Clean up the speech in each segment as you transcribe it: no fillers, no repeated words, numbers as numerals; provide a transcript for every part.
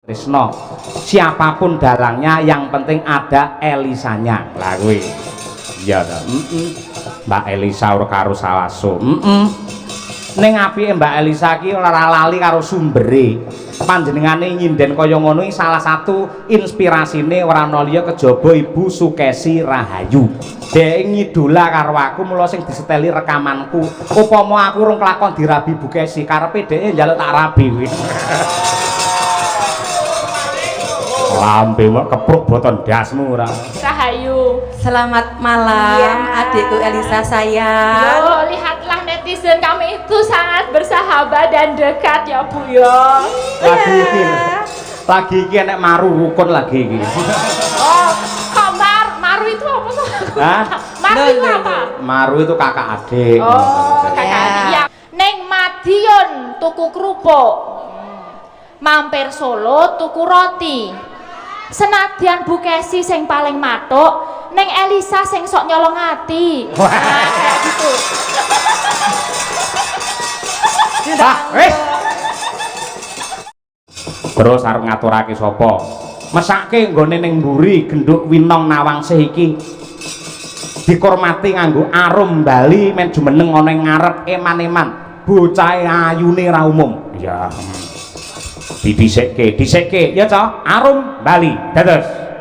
Tresno, siapapun dalangnya yang penting ada Elisanya. Lah kuwi. Iya ta. Mbak Elisa ora karo Sawaso. Ning apike Mbak Elisa ki ora lali karo sumbere. Panjenengane nyinden kaya ngono iki salah satu inspirasine ora ana liya kejaba Ibu Sukesi Rahayu. Dhek ngidola karo aku mula sing diseteli rekamanku. Upama aku urung kelakon dirabi Bu Kesi, karepe dhek njaluk tak rabi kuwi. Lambe mok kepruk boten dasmu ora. Rahayu. Selamat malam ya. Adikku Elisa sayang. Loh, lihatlah netizen kami itu sangat bersahabat dan dekat ya Bu ya. Lagi iki nek maru rukun lagi iki. Oh, kok maru itu apa tuh? Hah? Maru itu apa? Maru itu kakak adik. Oh, kakak adik. Ya. Neng Madiun tuku kerupuk. Mampir Solo tuku roti. Senadyan Bu Kesi sing paling matuk, neng Elisa sing sok nyolong ati. Nah, kayak gitu. Wis. Terus arep ngaturake sapa? Mesake nggone ning mburi genduk Winong Nawangsih iki. Dikurmati nganggo arum Bali men jumeneng ana ing ngarep eman-eman. Bocahe ayune ra umum. Ya. Didhisikke ya Cak, arum Bali dados.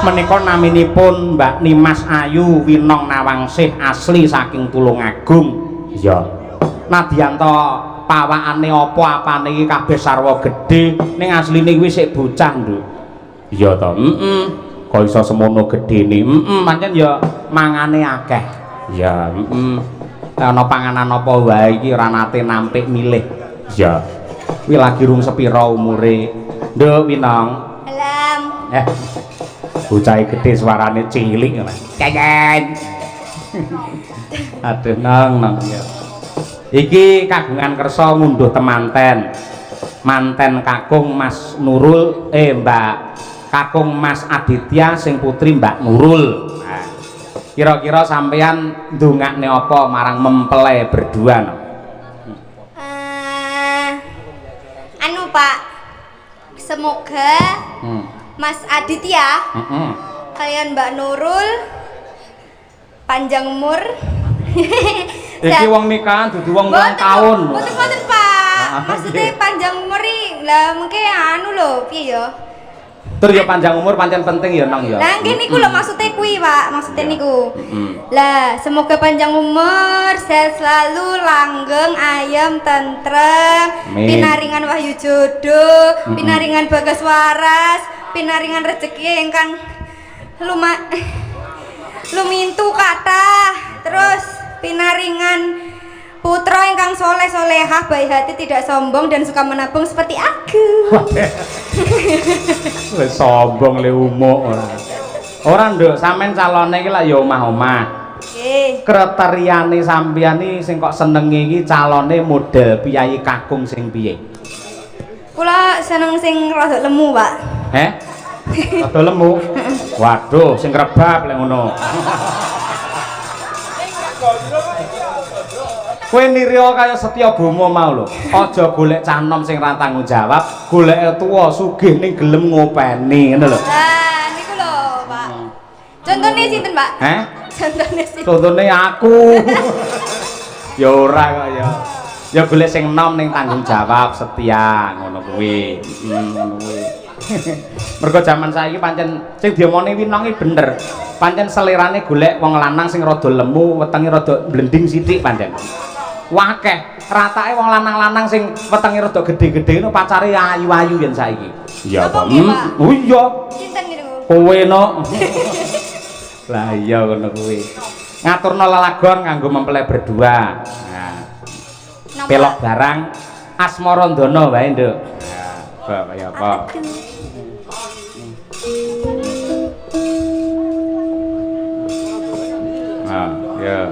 Menika naminipun Mbak Nimas Ayu Winong Nawangsih asli saking Tulungagung. Iya. Nadyanto pawakane apa apane iki kabeh sarwa gedhe ning asline kuwi sik bocah, Nduk. Iya to. Kok iso semono gedene. Pancen ya mangane akeh. Ya, ana panganan apa wae iki ora nate nampik milih. Iya. Kuwi lagi rung sepira umure. Nduk Winong. Alam. Bocah gede suarane cilik ngono. Cecen. Aduh nang ya. Iki kagungan kersa ngunduh temanten. Manten kakung Mas Nurul, Mbak kakung Mas Aditya sing putri Mbak Nurul. Nah, kira-kira sampean ndongakne apa marang mempele berdua no? Anu Pak, semoga Mas Aditya kalian Mbak Nurul panjang umur. Iki wong nikahan dudu wong ulang tahun. Mboten Pak. Maksudnya panjang umur lah mungkin anu lho piye ya? Tur ya panjang umur pancen penting ya Nang ya. Lah nggih niku lho maksudnya kuwi Pak, maksudnya niku. Lah semoga panjang umur, sehat selalu, langgeng, ayem, tentrem, pinaringan wahyu jodoh, pinaringan bagas waras, pinaringan rezeki ingkang lumintu kathah, terus pinaringan putra ingkang soleh solehah, baik hati, tidak sombong dan suka menabung seperti aku. Le sombong le umuk ora nduk sampean calone iki lak ya omah-omah. Nggih. Kriteriane sampeyan iki sing kok senenge iki calone model piyai kakung sing piye? Kula seneng sing rada lemu, Pak. Rada lemu. Waduh, sing krebab lek ngono. Kowe nirya kaya Setya Bama mau lho. Aja golek cah enom sing ra tanggung jawab, goleke tuwa sugih ning gelem ngopeni, ngono lho. Nah, niku lho, Pak. Contohnya sinten, Pak? Heh? Contohnya sinten? Contone aku. Ya ora kok ya. Ya golek sing enom ning tanggung jawab, setia, ngono kuwi. Ngono kuwi. Mergo jaman saiki pancen sing diomongni winongi bener. Pancen selirane golek wong lanang sing rada lemu, wetenge rada blending sithik pancen. Wakeh ratake wong lanang-lanang sing wetenge rada gedhe-gedhe ngono pacare ayu-ayu yen saiki. Iya apa? Oh iya. Sinten niku? Kowe no. Lah iya ngono kuwi. Ngaturno lelagon kanggo mempelai berdua. Nah. Pelok barang asmara ndana wae, Nduk. Nah, kaya apa? Nah, ya.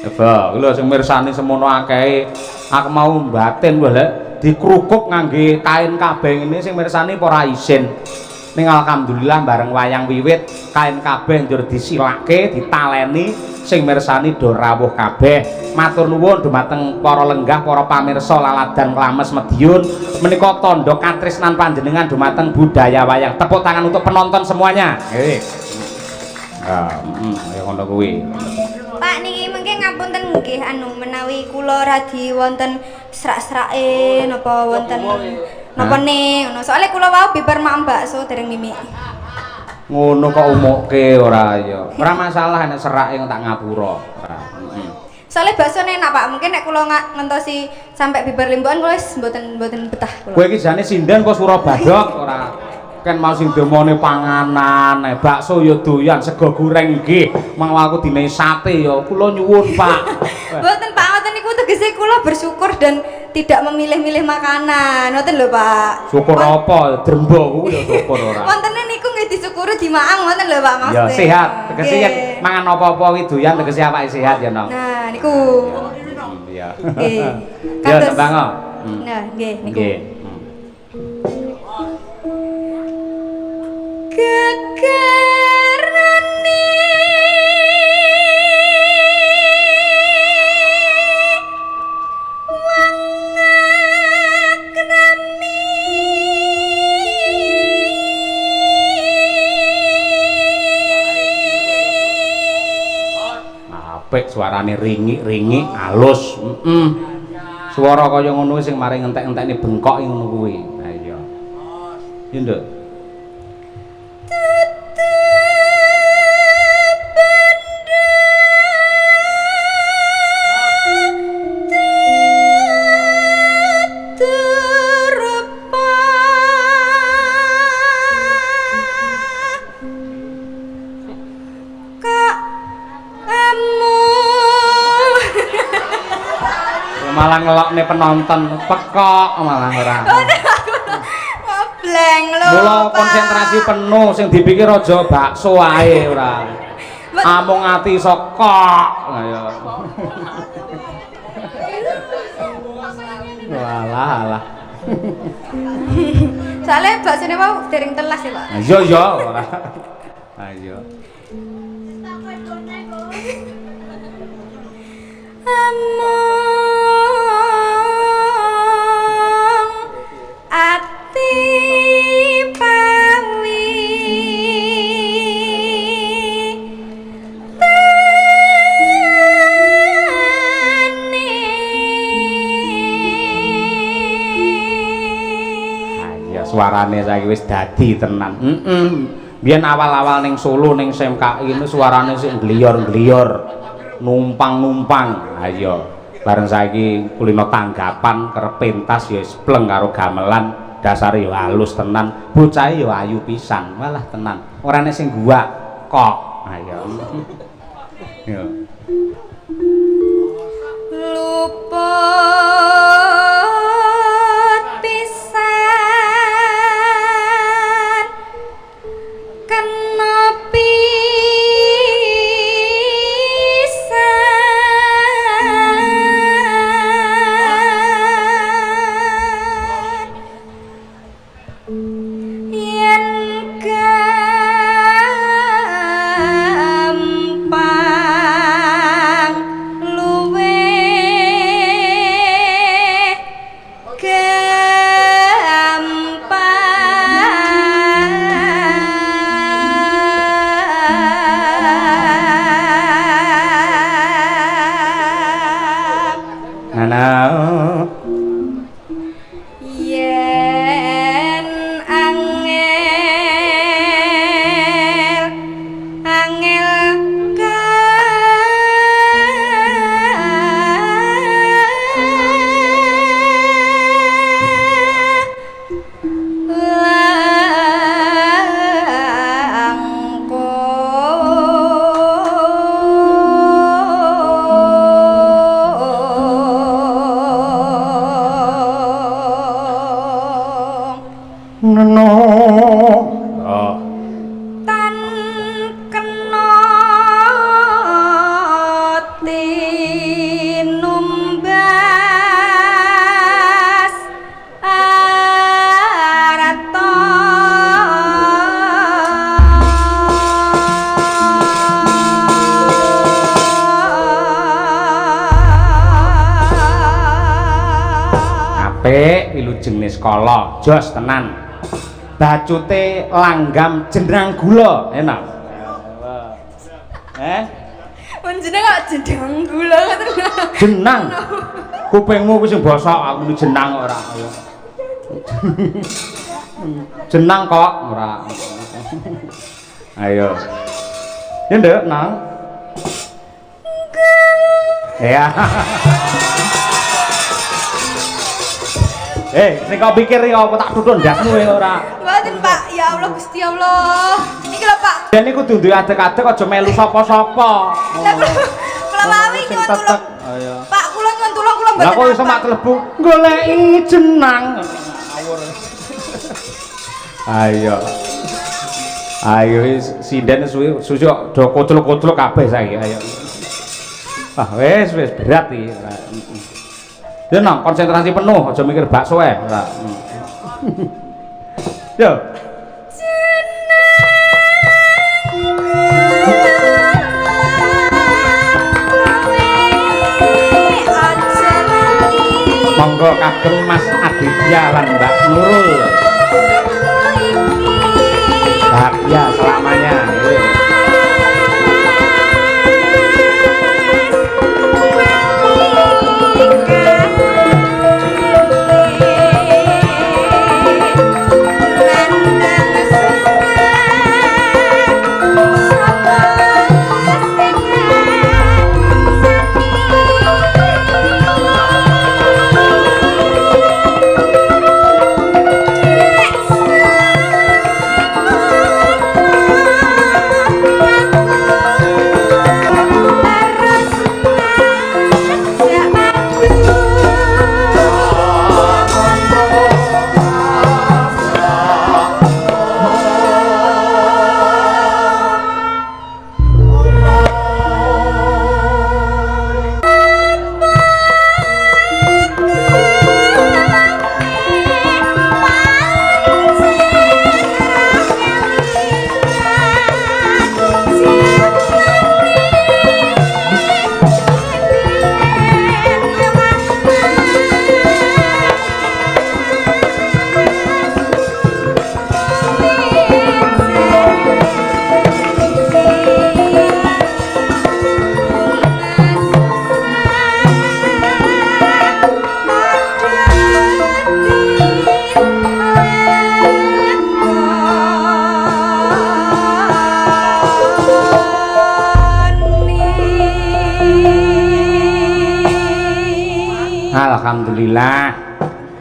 Coba, lho sing mirsani semono akehe. Aku mau batin golek dikrukuk ngangge kain kabeh ngene sing mirsani apa ora isin. Ning alhamdulillah bareng wayang wiwit kain kabeh njur disilake, ditaleni sing mirsani do rawuh kabeh. Matur nuwun dumateng para lenggah, para pamirsa laladan Klames Madiun. Menika tandha katresnan panjenengan dumateng budaya wayang. Tepuk tangan untuk penonton semuanya. Nggih. Ya ngono kuwi. Pak niki mengke ngapunten nggih anu menawi kula radi wonten serak-serake napa wonten napa ning ngono. Soale kula wau bibar mak bakso dereng mimik. Ngono kok umukke ora ya. Ora masalah nek serake tak ngapura. Ora. Soale bakso enak Pak. Mungkin nek kula ngentosi sampai bibar limbukan kula wis mboten betah kula. Kowe iki jane sinden apa Surabadok ora? Kan mau sing demone panganan, bakso ya doyan, sego goreng nggih. Mau aku dinehi sate ya kula nyuwun, Pak. Mboten Pak, ngoten niku tegese kula bersyukur dan tidak memilih-milih makanan. Ngoten lho, Pak. Syukur apa? Drembo kuwi ya syukur ora. Wontene niku nggih disyukuri dimaang ngoten lho, Pak Mas. Ya sehat, tegese yen mangan apa-apa kuwi doyan tegese awake sehat ya, Nong. Nah, niku. Iya. Nggih. Ya tembang kok. Nah, nggih niku. Nggih. Gegerane apik suarane ringik-ringik alus. Suara kaya ngono sing mari entek-entekne bengkok ngono kuwi. Ha iya. Iya, Nduk. Malah ngelokne penonton pekok malah ora. Ngobleng lho. Mula konsentrasi penuh sing dipikir aja bakso ae ora. Amung ati sokok. Ayo. Walah alah. Soale baksone mau dereng telas ya, Pak. Iya iya ora. Ayo. Ati pawi tani. Ya suarane saiki wis dadi tenan. Biyen awal-awal ning Solo ning SMKI ini suarane sik ngliyor-ngliyor. Numpang-numpang. Ayo. Bareng saiki kulino tanggapan kerep pentas ya pleng karo gamelan, dasare ya halus tenan, bocahe ya ayu pisan, malah tenan. Ora nek sing guwak kok. Ayo. Yo. Luput pisan kena gampang luwih Neno. Oh. Tan kena tinumbas arata apik wilujeng sekolah jos tenan bacute langgam jendrang gula enak Jeneng kok jeneng gula ngoten. jenang kupingmu kuwi sing bosok aku ni jenang ora jenang kok ora ayo ya nduk nang ya sing kok pikir ya apa tak tutun ndasmu ora Mboten Pak, ya Allah Gusti Allah. Iki lho Pak. ben iku dudu adek-adek aja melu sapa-sapa Kula mawi nyuwun tulung. ayo Pak, kula nyuwun tulung kula mboten. lah kok iso mak telebu goleki jenang ngawur ayo sinden susu do kucluk-kucluk kabeh saiki ayo wis berat iki ya nang konsentrasi penuh aja mikir bakso ora yo monggo kagem Mas Aditya lan Mbak Nurul bahagia selamanya Alhamdulillah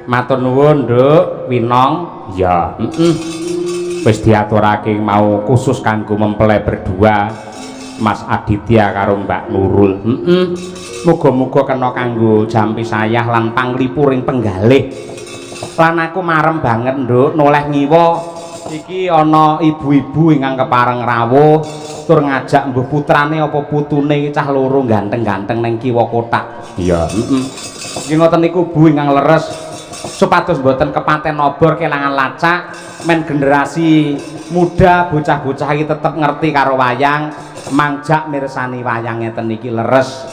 matur nuwun Nduk Winong ya wis diaturake mau khusus kanggo mempelai berdua Mas Aditya karo Mbak Nurul muga-muga kena kanggo jampi sayah lan panglipuring penggalih lan aku marem banget Nduk noleh ngiwa iki ana ibu-ibu ingkang kepareng rawuh tur ngajak mbuh putrane apa putune cah loro ganteng-ganteng ning kiwa kotak iya iki ngoten niku Bu ingkang leres supados mboten kepaten obor kelangan lacak men generasi muda bocah-bocah iki tetep ngerti karo wayang mangjak mirsani wayang ngeten iki leres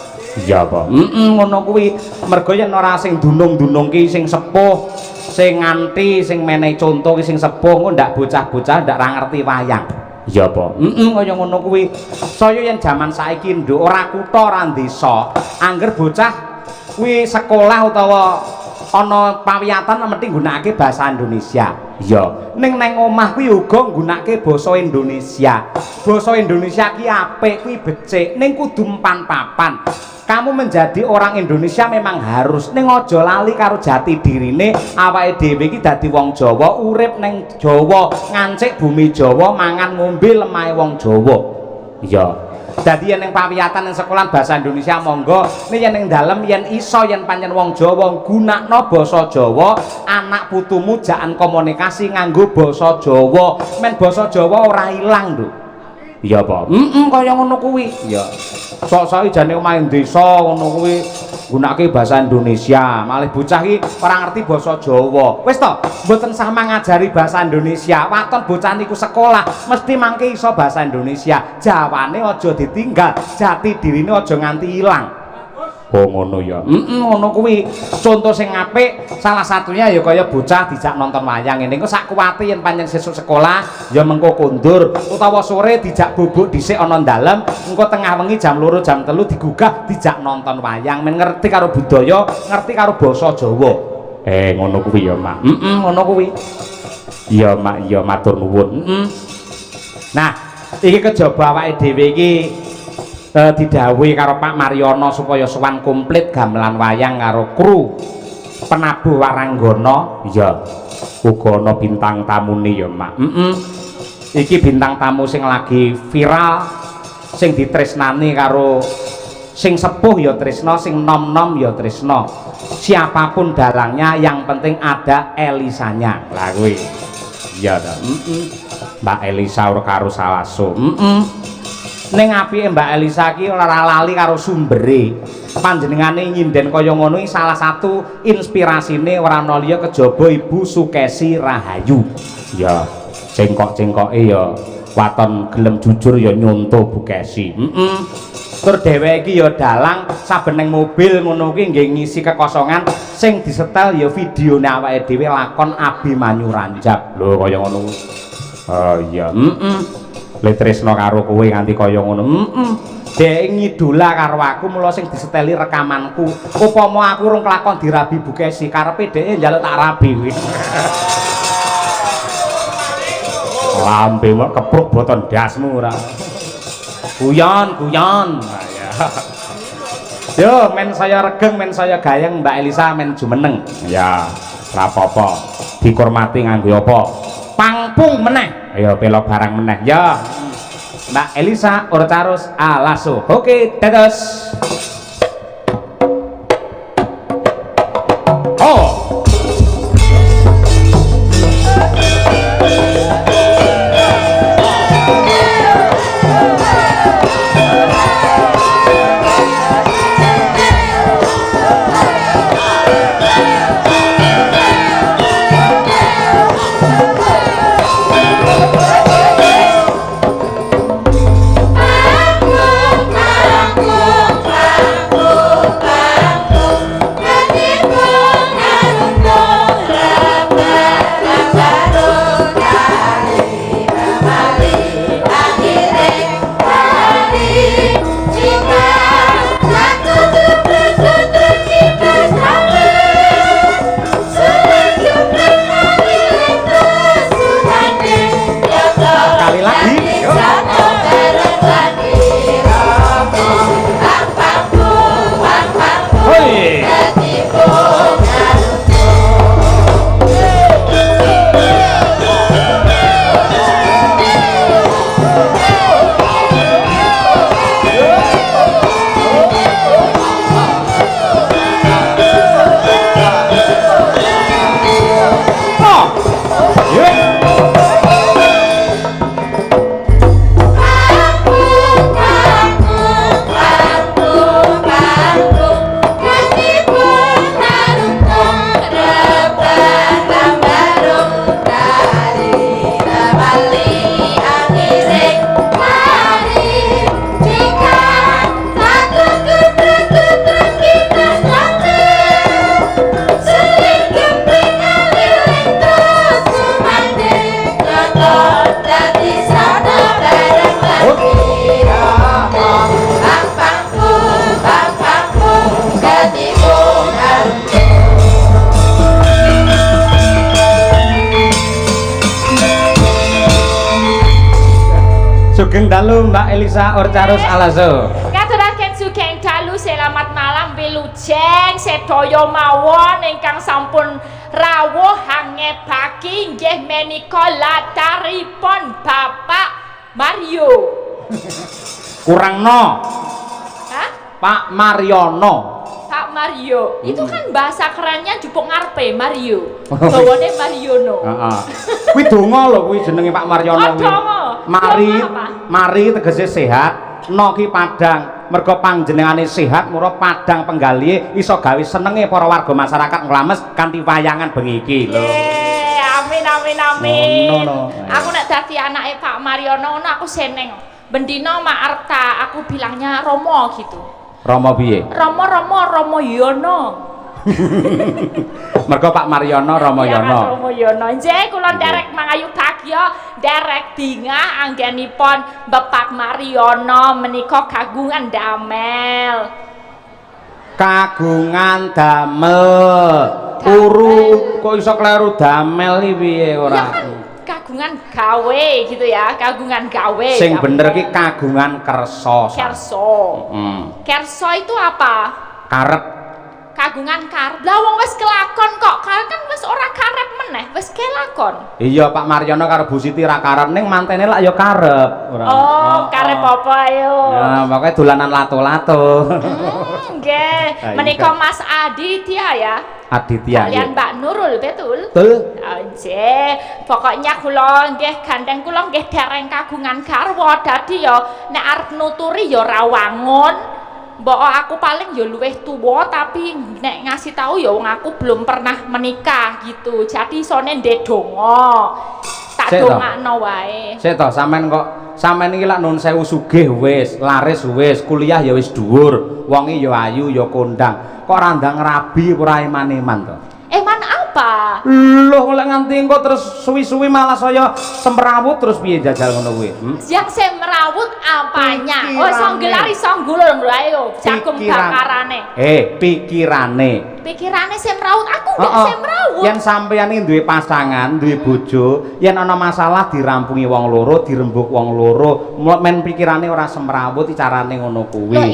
iya apa ngono kuwi mergo yen ora sing dunung-dunungke sing sepuh sing nganti sing menehi conto sing sepuh engko ndak bocah-bocah ndak ra ngerti wayang iya apa kaya ngono kuwi saya yen jaman saiki nduk ora kutha ora desa angger bocah kuwi sekolah utawa ana pawiyatan mesti nggunakake basa Indonesia iya ning omah kuwi uga nggunakake basa Indonesia ki apik kuwi becik ning kudu empan papan kamu menjadi orang Indonesia memang harus ning aja lali karo jati dirine awake dhewe iki dadi wong Jawa urip ning Jawa ngancik bumi Jawa mangan ngombe lemahe wong Jawa iya Dadi yen ning pawiyatan ning sekolahan basa Indonesia monggo, nek yen ning dalem yen iso yen pancen wong Jawa gunakno basa Jawa, anak putumu jakan komunikasi nganggo basa Jawa. Men basa Jawa ora ilang, Nduk. Iya apa? Kaya ngono kuwi. Iya. Sok-soke jane omahe desa ngono kuwi gunakake basa Indonesia. Malih bocah iki ora ngerti basa Jawa. Wis to, mboten sah mangajari basa Indonesia. Waton bocah niku sekolah mesti mangke iso basa Indonesia. Jawane aja ditinggal, jati dirine aja nganti ilang. Oh ngono ya. Ngono kuwi. Contoh sing apik salah satunya ya kaya bocah dijak nonton wayang ngene. Engko sak kuwate yen pancen sesuk sekolah ya mengko kondur utawa sore dijak bubuk dhisik ana dalem, engko tengah wengi jam 2 jam 3 digugah dijak nonton wayang. Men ngerti karo budaya, ngerti karo basa Jawa. Ngono kuwi ya, Mak. Ngono kuwi. Iya, Mak, iya matur nuwun. Nah, iki kejaba awake dhewe iki didhawuhi karo Pak Mariono supaya sowan komplit gamelan wayang karo kru penabuh Waranggana. Iya, uga ana bintang tamune ya, Mak. Iki bintang tamu sing lagi viral, sing ditresnani karo sing sepuh ya tresna, sing nom-nom ya tresna. Siapapun dalangnya yang penting ada Elisanya. Lah kuwi. Iya ta. Mbak Elisa ora karo Salaso. Ning apike Mbak Elisa ki ora lali karo sumbere. Panjenengane nyinden kaya ngono iki salah satu inspirasine ora ana liya kejaba Ibu Sukesi Rahayu. Ya, cengkok-cengkoke ya waton gelem jujur ya nyonto Bu Kesi. Tur dheweke iki ya dalang saben ning mobil ngono kuwi nggih ngisi kekosongan sing disetel ya videone awake dhewe lakon Abimanyu Ranjab. Lho kaya ngono. Oh iya, le tresno karo kowe nganti kaya ngono. Dhek ngidola karo aku mula sing diseteli rekamanku. Upama aku urung kelakon dirabi Bu Kesi, karepe dhek njaluk tak rabi kuwi. Lambe mok kepruk boton dasmu ora. Guyon. Yo, men saya regeng, men saya gayeng, Mbak Elisa men jumeneng. Ya, ora apa-apa. Dihormati nganggo apa? Pangpung meneh. Ayo pelok barang meneh. Ya. Mbak Elisa Orcarus Alaso. Oke, dados. Oh. Sugeng dalu Mbak Elisa Orcarus Alaso. Ngaturaken sugeng dalu selamat malam wilujeng sedaya mawon ingkang sampun rawuh hangebaki nggih menika lataripun Bapak Mario. Kurang no. Hah? Pak Mariono. Pak Mario. Itu kan bahasa kerennya jupuk ngarepe Mario. Bawane Mariono. Heeh. Kuwi donga lho kuwi jenenge Pak Mariono kuwi. Mari tegese sehat, no ki padang. Mergo panjenengane sehat, mura padang penggalihe iso gawe senenge para warga masyarakat Nglames kanthi wayangan bengi iki lho. Amin amin amin. No. Aku nek dadi anake Pak Mariono ngono aku seneng. Bendino Mak Arta, aku bilangnya Romo gitu. Romo piye? Romo Yono. Mergo Pak Mariono Romo Yono. Romo Yono. Nggih, kula nderek mangayu bagya, nderek bingah anggenipun Bapak Mariono menika kagungan damel. Kagungan damel. Uru kok iso kleru damel iki piye ora? Ya kan kagungan gawe gitu ya, kagungan gawe. Sing bener ki kagungan kersa. Kerso. Kerso itu apa? Karep. Kagungan karep. Lah wong wis kelakon kok, kan wis ora karep meneh, wis kelakon. Iya, Pak Mariono karo Bu Siti ra karep ning mantene lak ya karep. Karep apa ayo? Ya, pokoke dolanan lato-lato. Nggih, menika Mas Aditya ya. Aditya. Kalian Mbak Nurul, betul? Betul. Nggih, pokoknya kula nggih gandeng kula nggih dereng kagungan garwa dadi ya nek arep nuturi ya ra wangun. Mbok aku paling ya luwih tuwa tapi nek ngasih tahu ya wong aku belum pernah menikah gitu. Jadi isone ndek donga. Tak dongakno wae. Sik to, sampean iki lak nun sewu sugih wis, laris wis, kuliah ya wis dhuwur, wonge ya ayu ya kondang. Kok randang rabi ora eman-eman to? Eman apa? Loh, lek nganti engko terus suwi-suwi malah saya semrawut terus piye jajal ngono kuwi? Yang semrawut apanya? Oh, songgelari songgulur lho ayo, jagung bakarane. Pikirane. Pikirane semrawut, aku enggak semrawut. Yen sampeyan iki duwe pasangan, duwe bojo, yen ana masalah dirampungi wong loro, dirembuk wong loro, men pikirane ora semrawut carane ngono kuwi. Loh,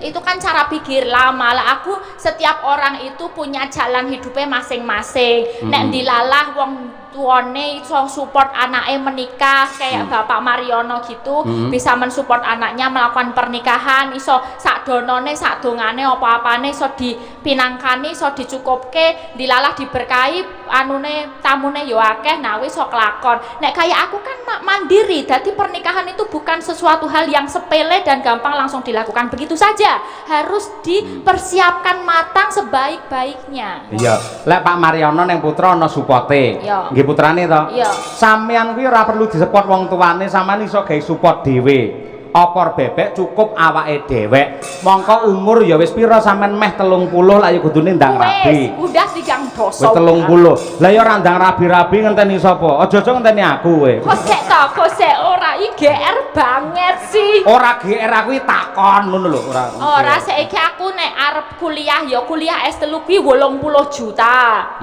itu kan cara pikir lama lah. Aku setiap orang itu punya jalan hidupnya masing-masing. Nek dilalah wong tuane iso support anaknya menikah kayak Bapak Mariono gitu, bisa mensupport anaknya melakukan pernikahan, iso sak donone sak dongane apa-apane iso dipinangkani, iso dicukupke, dilalah diberkahi, anune tamune yo akeh, nah wis iso kelakon. Nek kayak aku kan mandiri, jadi pernikahan itu bukan sesuatu hal yang sepele dan gampang langsung dilakukan begitu saja, harus dipersiapkan matang sebaik-baiknya. Iya, lek Pak Mariono neng putra ana supporte. Nggih putrane to. Iya. Sampeyan kuwi ora perlu disupport wong tuane, sampeyan iso gawe support dhewe. Opor bebek cukup awake dhewek. Mongko umur ya wis pira sampean meh 30 lak ya kudune ndang rabi. Udah 3 dosa. Wis 30. Lah ya ora ndang rabi-rabi ngenteni sapa? Aja-aja ngenteni aku kowe. Kosek ora IGR banget sih. Ora GR aku takon ngono lho, ora. Ora saiki aku nek arep kuliah ya kuliah S3 kuwi 80 juta.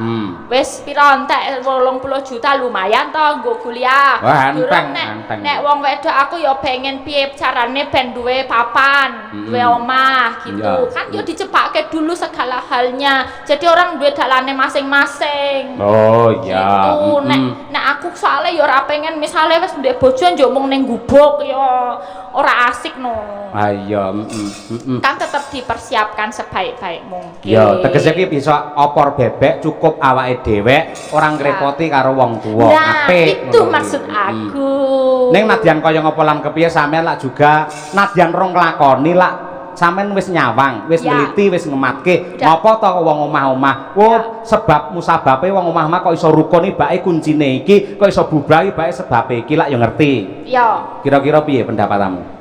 Wis pira entek 80 juta lumayan to nggo kuliah. Enteng. Nek wong wedok aku ya pengen piye carane ben duwe papan, duwe omah gitu. Kan yo dicepake dulu segala halnya. Jadi orang duwe dalane masing-masing. Oh iya. Gitu. Nek aku soalnya ya ora pengen misale wis ndek bojo njok mung ning gubuk ya ora asik no. Ayo, Kan tetap dipersiapkan sebaik-baik mungkin. Ya, tegese iki bisa opor bebek cukup awake dhewek, orang ngrepoti karo wong tuwa. Nah, apik. itu maksud aku. Ning nadyan kaya ngapa lan kepiye sampean lak juga nadyan rong nglakoni lak sampean wis nyawang, wis neliti, wis ngematke. Ngapa to wong omah-omah? Sebab musababe wong omah-omah kok iso rukun ibake kuncine iki, kok iso bubrahi ibake sebabe iki lak ya ngerti. Ya. Kira-kira piye pendapatmu?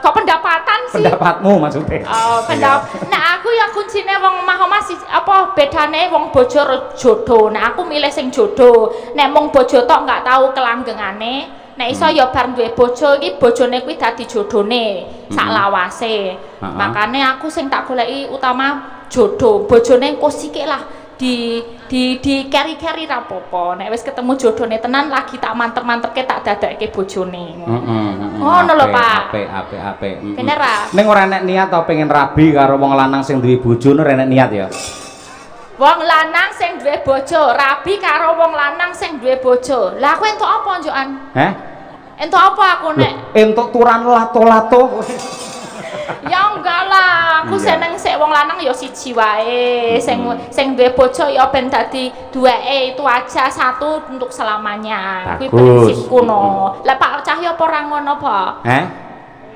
Kok pendapatan sih? Pendapatmu maksudnya? Nah aku ya kuncine wong omah-omah sih apa bedane wong bojo jodoh. Nah aku milih sing jodoh. Nek mung bojo tok nggak tahu kelanggengane. Nek iso ya bar duwe bojo iki bojone kuwi dadi jodone sak lawase. Makane aku sing tak goleki utama jodoh. Bojone engko sithik lah di carry rapopo. Nek wis ketemu jodone tenan lagi tak mantep-mantepke tak dadake bojone. Ngono lho Pak. Apik. Bener ra? Ning ora enek niat to pengen rabi karo wong lanang sing duwe bojo ora enek niat ya. Wong lanang sing duwe bojo rabi karo wong lanang sing duwe bojo. Lah kowe entuk apa njokan? Entuk apa aku nek? Entuk turan lato-lato. Ya enggak lah, aku seneng sik wong lanang ya siji wae. Sing duwe bojo ya ben dadi duweke itu aja, satu untuk selamanya. Kuwi prinsipku no. Lah Pak Cahyo apa ora ngono, Pak?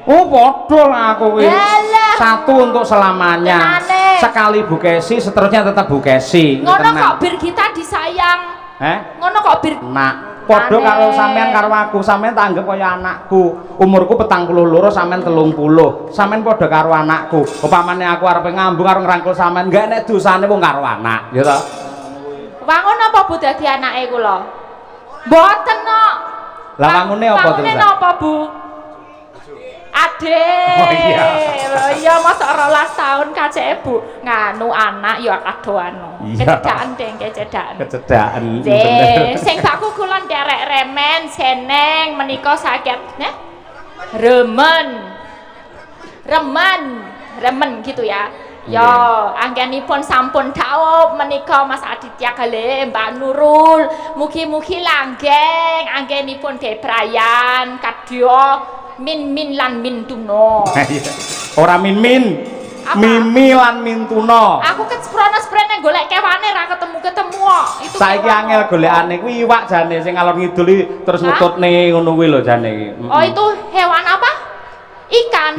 Oh, padha lah aku kuwi. Satu untuk selamanya. Sekali Bu Kesi, seterusnya tetap Bu Kesi. Ngono kok Birgita disayang. Ngono kok Nak padha karo sampean karo aku, sampean tak anggap kaya anakku. Umurku 42, sampean 30. Sampean padha karo anakku. Upamane aku arep ngambung karo ngrangkul sampean, enggak nek dosane wong karo anak, ya toh. Wangun apa Bu dadi anake kula? Mboten kok. Lah wangune apa terus? Wangune apa, Bu? Adek. Oh iya. Iya masa 12 tahun kaceke Bu nganu anak ya kado anu. Kecedakan deng, kecedakan. Kecedakan. Sing bakku kula nderek remen seneng menika sakit, nah. Remen gitu ya. Yo, anggenipun sampun dawuh menika Mas Aditya kali Mbak Nurul. Mugi-mugi langgeng anggenipun bebrayan kadya min lan min tuno. Ora min. Mimi lan Mintuno. Aku kesprone-sprene golek kewane ra ketemu kok. Itu saiki angel golekane kuwi iwak jane sing ngalor ngidul terus ngututne ngono kuwi lho jane iki. Oh, itu hewan apa? Ikan.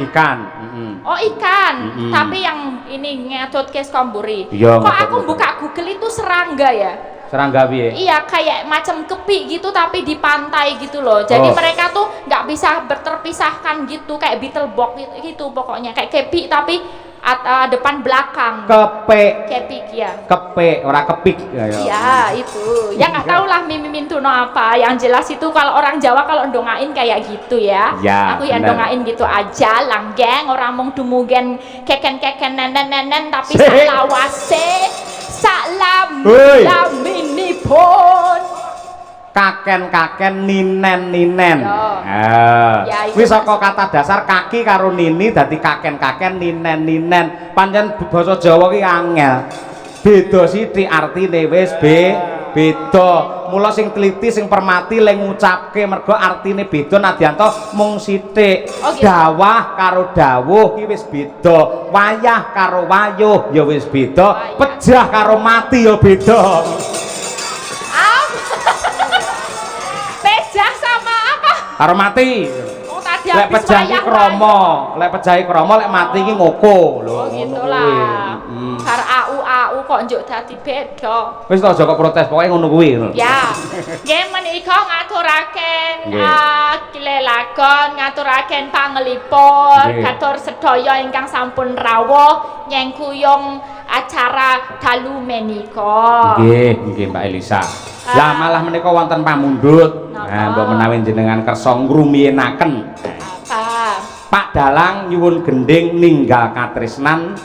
Oh, ikan. Tapi yang ini ngedot ke skomburi. Kok aku buka Google itu serangga ya? Serangga piye? Iya, kayak macam kepik gitu tapi di pantai gitu loh. Jadi mereka tuh nggak bisa terpisahkan gitu kayak beetle box gitu pokoknya kayak kepik tapi depan belakang. Kepik ya. Kepik, ora kepik ya. Iya, itu. Ya nggak tahu lah Mimi Mintuno apa. Yang jelas itu kalau orang Jawa kalau ndongain kayak gitu ya. Aku yang ndongain gitu aja, langgeng orang mung dumugen keken-keken nenen-nenen tapi salawase salam laminipun kaken ninen. Wis saka kata dasar kaki karo nini dadi kaken ninen. Pancen basa Jawa ki angel. Beda sithik artine wis beda. Mula sing teliti sing permati le ngucapke mergo artine beda nadyanto mung sithik. Dawah karo dawuh ki wis beda. Wayah karo wayuh ya wis beda. Pejah karo mati ya beda. Karo mati. Lek pejahi kromo, lek mati iki ngoko lho. Oh gitulah. Karo au kok njuk dadi beda. Wis aja kok protes, pokoke ngono kuwi. Ya. Nggih menika ngaturaken kilelagon, ngaturaken panglipur, katur sedaya ingkang sampun rawuh nyengkuyung acara dalu menika. Nggih Mbak Elisa. Lah malah menika wonten pamundhut. Nah, mbok menawi jenengan kersa ngrumiyenaken. Pak Dalang nyuwun gending ninggal katresnan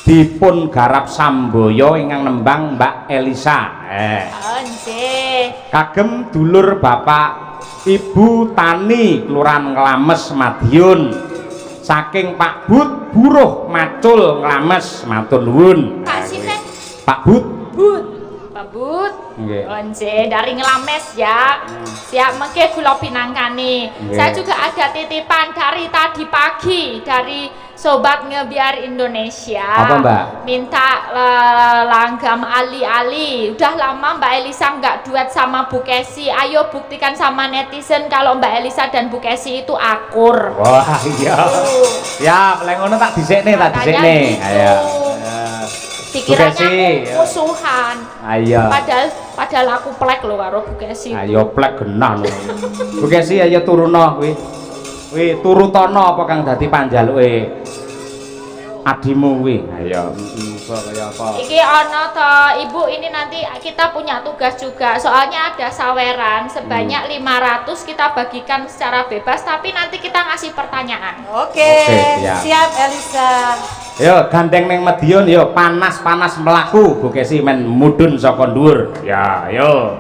dipun garap sambaya ingkang nembang Mbak Elisa. Nggih. Kagem dulur Bapak Ibu Tani Kelurahan Nglames Madiun. Saking Pak Bud Buruh Macul Nglames matur nuwun. Pak sinten? Pak Bud. Pak Bud. Nggih, dari Nglames ya. Siap mengke kula pinangkani. Saya juga ada titipan dari tadi pagi dari Sobat Ngebiar Indonesia. Apa Mbak? Minta langgam Ali-Ali. Udah lama Mbak Elisa nggak duet sama Bu Kesi. Ayo buktikan sama netizen kalau Mbak Elisa dan Bu Kesi itu akur. Wah iya. Ya, lek ngono tak dhisikne, Ayo. Pikirannya musuhan. Ayo. Padahal aku plek lho karo Bu Kesi. Ayo plek genah lho. Bu Kesi ayo turuno kuwi. Kuwi turutono apa kang dadi panjaluke adimu kuwi. Ayo. Kaya apa? Iki ana to, Ibu, ini nanti kita punya tugas juga. Soalnya ada saweran sebanyak 500 kita bagikan secara bebas tapi nanti kita ngasih pertanyaan. Oke, siap Elisa. Yo gandeng ning Madiun yo panas-panas mlaku Bu Kesi men mudhun saka dhuwur. Ya, yo.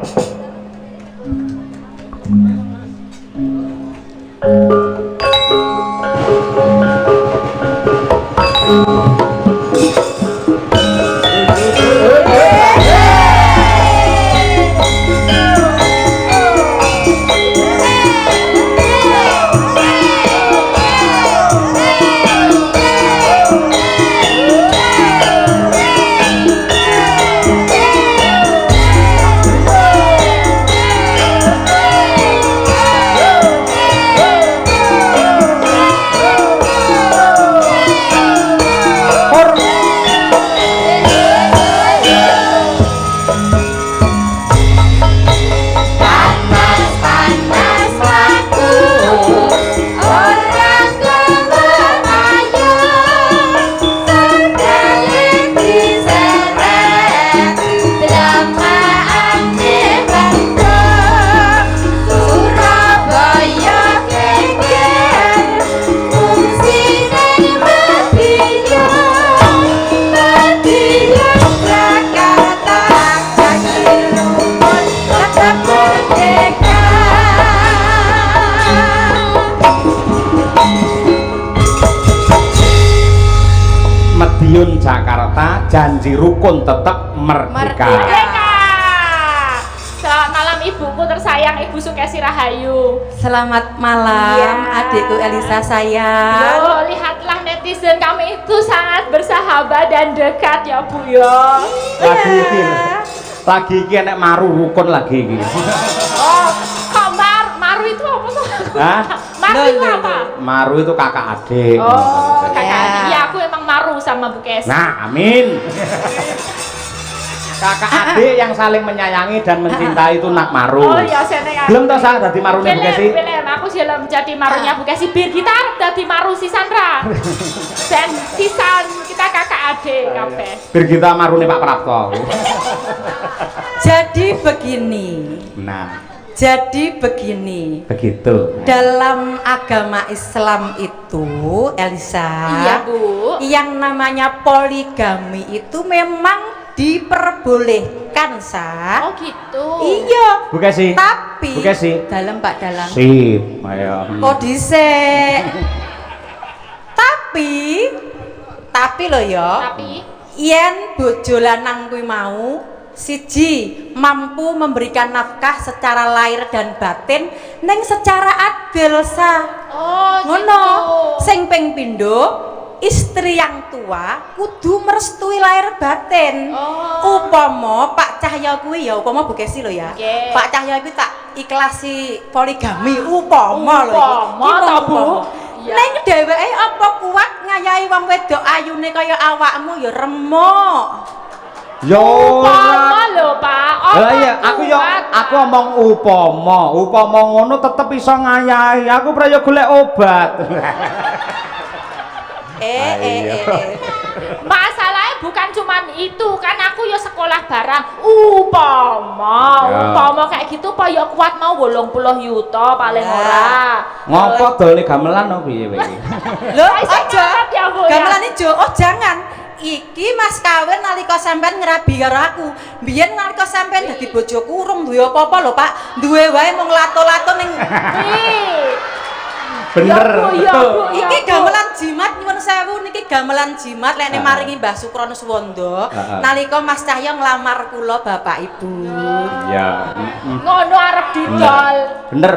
janji rukun tetap merdeka. Merdeka. Selamat malam ibuku tersayang, Ibu Sukesi Rahayu. Selamat malam Iya. adikku Elisa sayang. Loh, lihatlah netizen kami itu sangat bersahabat dan dekat ya Bu ya. Lagi iki enek maru rukun lagi iki. Oh, kok Maru itu apa tuh? Hah? Maru itu Loh, apa? Maru itu kakak adik. Oh, kakak Ya. adik. Iya, aku emang Maru sama Bu Kesi. Nah, amin. Kakak adik yang saling menyayangi dan mencintai itu nak maru. Oh iya, seneng. Belum tau saya dadi marune Bu Kesi. Belum, aku silem jadi marunya Bu Kesi. Biar kita arep dadi maru si Sandra. Dan sisan kita kakak adik kabeh. Biar kita marune Pak Prapto. Jadi begini. Nah, Jadi begini. begitu. Dalam agama Islam itu, Elisa, Iya, Bu. yang namanya poligami itu memang diperbolehkan, Sa. Oh gitu. Iya. Bu Kesi. Tapi Bu Kesi. dalam Pak Dalang. Sip, ayo. Oh dhisik. Tapi lo ya, Tapi yen bojo lanang kuwi mau siji mampu memberikan nafkah secara lahir dan batin neng secara adil, Sa. oh Ngono. gitu. Sing ping pindho, istri yang tua kudu merestui lahir batin. Oh. Upama Pak Cahya kuwi ya, upama Bu Kesi lo ya. Nggih. Pak Cahya kuwi tak ikhlasi poligami upama lho iki. Upama ta, Bu? Iya. Ning dheweke apa kuat ngayahi wong wedok ayune kaya awakmu ya remuk. Yo. Upama lho, Pak. Lah iya, aku omong upama ngono tetep iso ngayahi. Aku prayo golek obat. Masalahnya bukan cuman itu, kan aku ya sekolah barang. Upama kayak gitu apa ya kuat mau 80 yuta paling Nah. ora. Ngopo dolne gamelan opo piye kowe iki? Lho, Saya aja. ngerti ya, Bu, ya. Gamelan ijo, oh jangan. Iki mas kawin nalika sampean ngerabi karo aku. Biyen nalika sampean dadi bojoku urung duwe apa-apa lho, Pak. Duwe wae mung lato-lato ning Ih, Bener. Ya, Bu, ya, betul. Bu. iki gamelan jimat nyuwun sewu niki gamelan jimat lek Ah. maringi Mbah Sukrono Suwondo Ah. nalika Mas Cahya nglamar kula Bapak Ibu. Ya. ngono arep didol. Bener.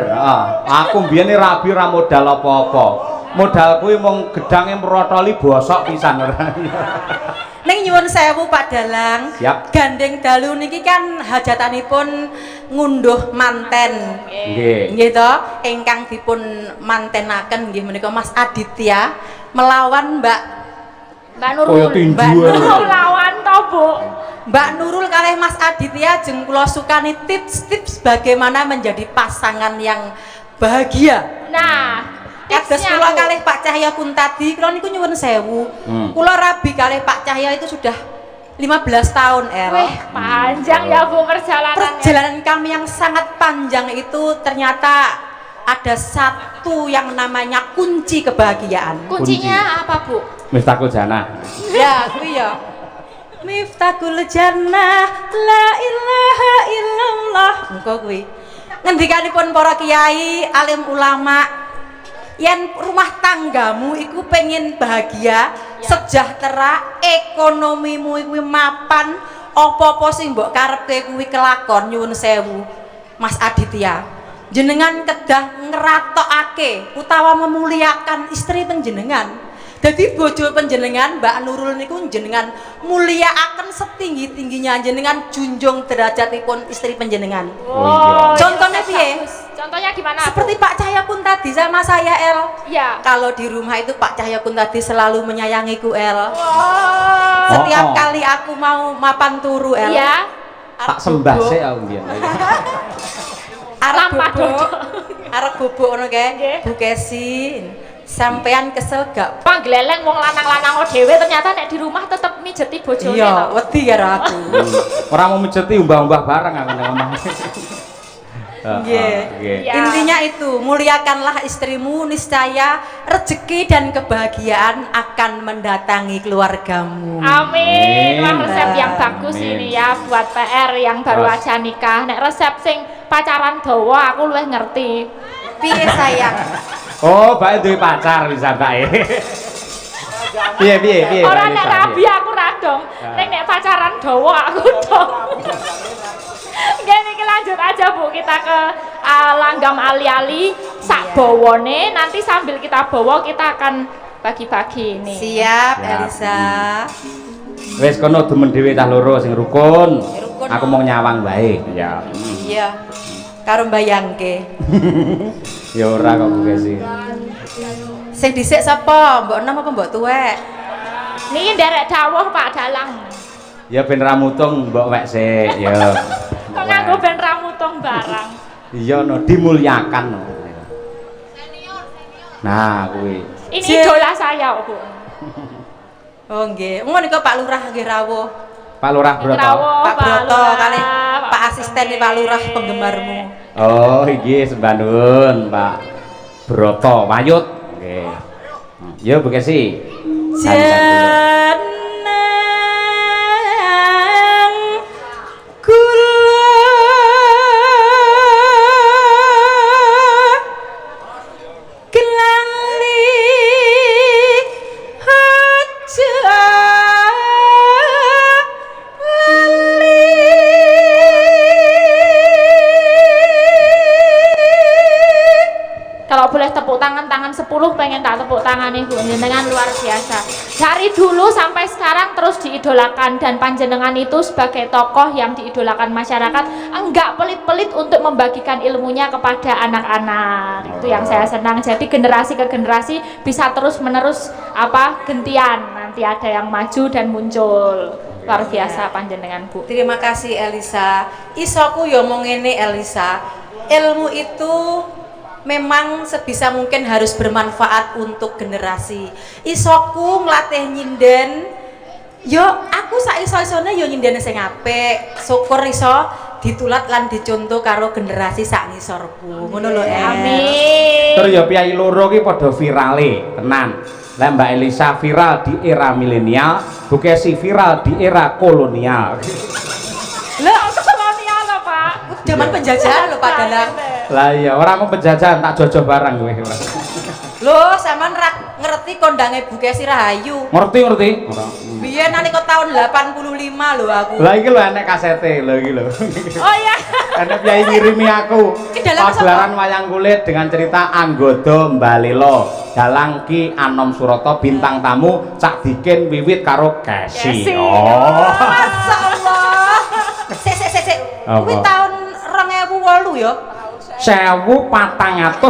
Heeh. Aku mbiyen rabi ora modal apa-apa. Modal kuwi mung gedange mrotoli bosok pisan ora. Ning nyuwun sewu Pak Dalang. Siap. Gandeng dalu niki kan hajatanipun ngunduh manten. Nggih. Nggih to, ingkang dipun mantenaken nggih menika Mas Aditya melawan Mbak Kaya Nurul. tinju. Mbak Nurul lawan to, Bu. Mbak Nurul kalih Mas Aditya jeung kula sukani tips-tips bagaimana menjadi pasangan yang bahagia. Nah, Kados tipsnya, kula Bu. kalih Pak Cahya Kuntadi, kula niku nyuwun sewu. Hmm. Kula rabi kalih Pak Cahya itu sudah 15 tahun, Weh, panjang ya Bu perjalanannya. Perjalanan kami yang sangat panjang itu ternyata ada satu yang namanya kunci kebahagiaan. Kuncinya apa, Bu? Miftahul Jannah. Ya, kuwi ya. Miftahul Jannah, la ilaha illallah. Engko kuwi. Ngendikanipun para kiai, alim ulama, yen rumah tanggamu iku pengen bahagia, sejahtera, ekonomimu iku mapan, apa-apa sing mbok karepke kuwi kelakon nyuwun sewu. Mas Aditya, jenengan kedah ngeratokake utawa memuliakan istri panjenengan. Jadi bojo panjenengan Mbak Nurul niku jenengan muliaaken setinggi-tingginya, jenengan junjung derajatipun istri panjenengan. Oh, Contohnya iya, piye? bagus. Contohnya gimana? Seperti Bu? Pak Cahya pun tadi sama saya El. Ya. Kalau di rumah itu Pak Cahya pun tadi selalu menyayangiku El. Oh. Setiap Oh. kali aku mau mapan turu El. Iya. Tak sembah sih aku mbiyen. Arek Lampah bubuk. Arek bubuk ngono kae. Nggih. Bu Kesi, sampean kesel gak? Panggleleng wong lanang-lanang dhewe ternyata nek di rumah tetep mijeti bojone Iya, to. wedi karo aku. Ora mau mijeti umbah-umbah bareng aku nek ngomong. Nggih. Ya. Intinya itu, muliakanlah istrimu, niscaya rezeki dan kebahagiaan akan mendatangi keluargamu. Amin. Wah, Amin. resep yang bagus Amin. ini ya buat PR yang baru Mas. aja nikah. Nek resep sing pacaran dawa aku luwih ngerti. Piye sayang? Oh, bae duwe pacar bisa bae. Piye Ora Mbak nek Elisa, rabi piye? aku ra dong. Nek pacaran dawa aku dong. Nggih niki lanjut aja Bu, kita ke langgam ali-ali sak bawane, nanti sambil kita bawa kita akan bagi-bagi ini. Siap, Elisa. Wis kono demen dhewe cah loro sing rukun. Rukun, Aku mau nyawang bae. Ya. Iya. Karo mbayangke. Ya ora kok Bu Kesi. Sing dhisik sapa? Mbok enom apa mbok tuwek? Niki nderek dawuh Pak Dalang. Ya ben ra mutung mbok wek sik ya. Kok nganggo ben ra mutung barang. Iya no dimulyakan no. Nah, kuwi. Ini idola saya, Bu. Oh nggih. Ngono niku Pak Lurah nggih rawuh. Pak Lurah Broto. Rawuh, Pak Broto Lurah, kali Pak asisten Pak Lurah penggemarmu. Oh, iki sembah nuwun, Pak Broto Wayut. Nggih. Ya Bu Kesi. Jeneng kula kelali aja Kalau boleh tepuk tangan 10 pengen tak tepuk tangan nih Bu, jenengan luar biasa. Dari dulu sampai sekarang terus diidolakan dan panjenengan itu sebagai tokoh yang diidolakan masyarakat enggak pelit-pelit untuk membagikan ilmunya kepada anak-anak. Itu yang saya senang. Jadi generasi ke generasi bisa terus menerus gentian. Nanti ada yang maju dan muncul. Luar biasa panjenengan Bu. Terima kasih Elisa. Isoku yo mau ngene Elisa. Ilmu itu memang sebisa mungkin harus bermanfaat untuk generasi. Isoku nglatih nyinden. Yo aku sak iso-isone yo nyinden sing apik. Syukur iso ditulat lan dicontoh karo generasi sak ngisorku. Ngono lho. Amin. Terus ya piyai loro ki padha virale, tenan. Lah Mbak Elisa viral di era milenial, Bu Kesi viral di era kolonial. Lah kolonial lho Pak. Zaman penjajahan lho Pak Dalang. Lah iya, ora mau penjajahan tak jojo barang kowe. Lho, sampean ra ngerti kondange Bu Kesi Rahayu. Ngerti. Ora. Biyen nalika tahun 85 lho aku. Lah iki lho enek kasete lho iki lho. Oh iya. Enek piyai ngirimi aku. Ki dalang Pagelaran wayang kulit dengan cerita Anggodo Mbalelo. Dalang Ki Anom Surata bintang tamu Cak Dikin wiwit karo Kesi. Kesi. Oh. Masyaallah. Sik. Kuwi Apa? tahun 2008 ya. 1400.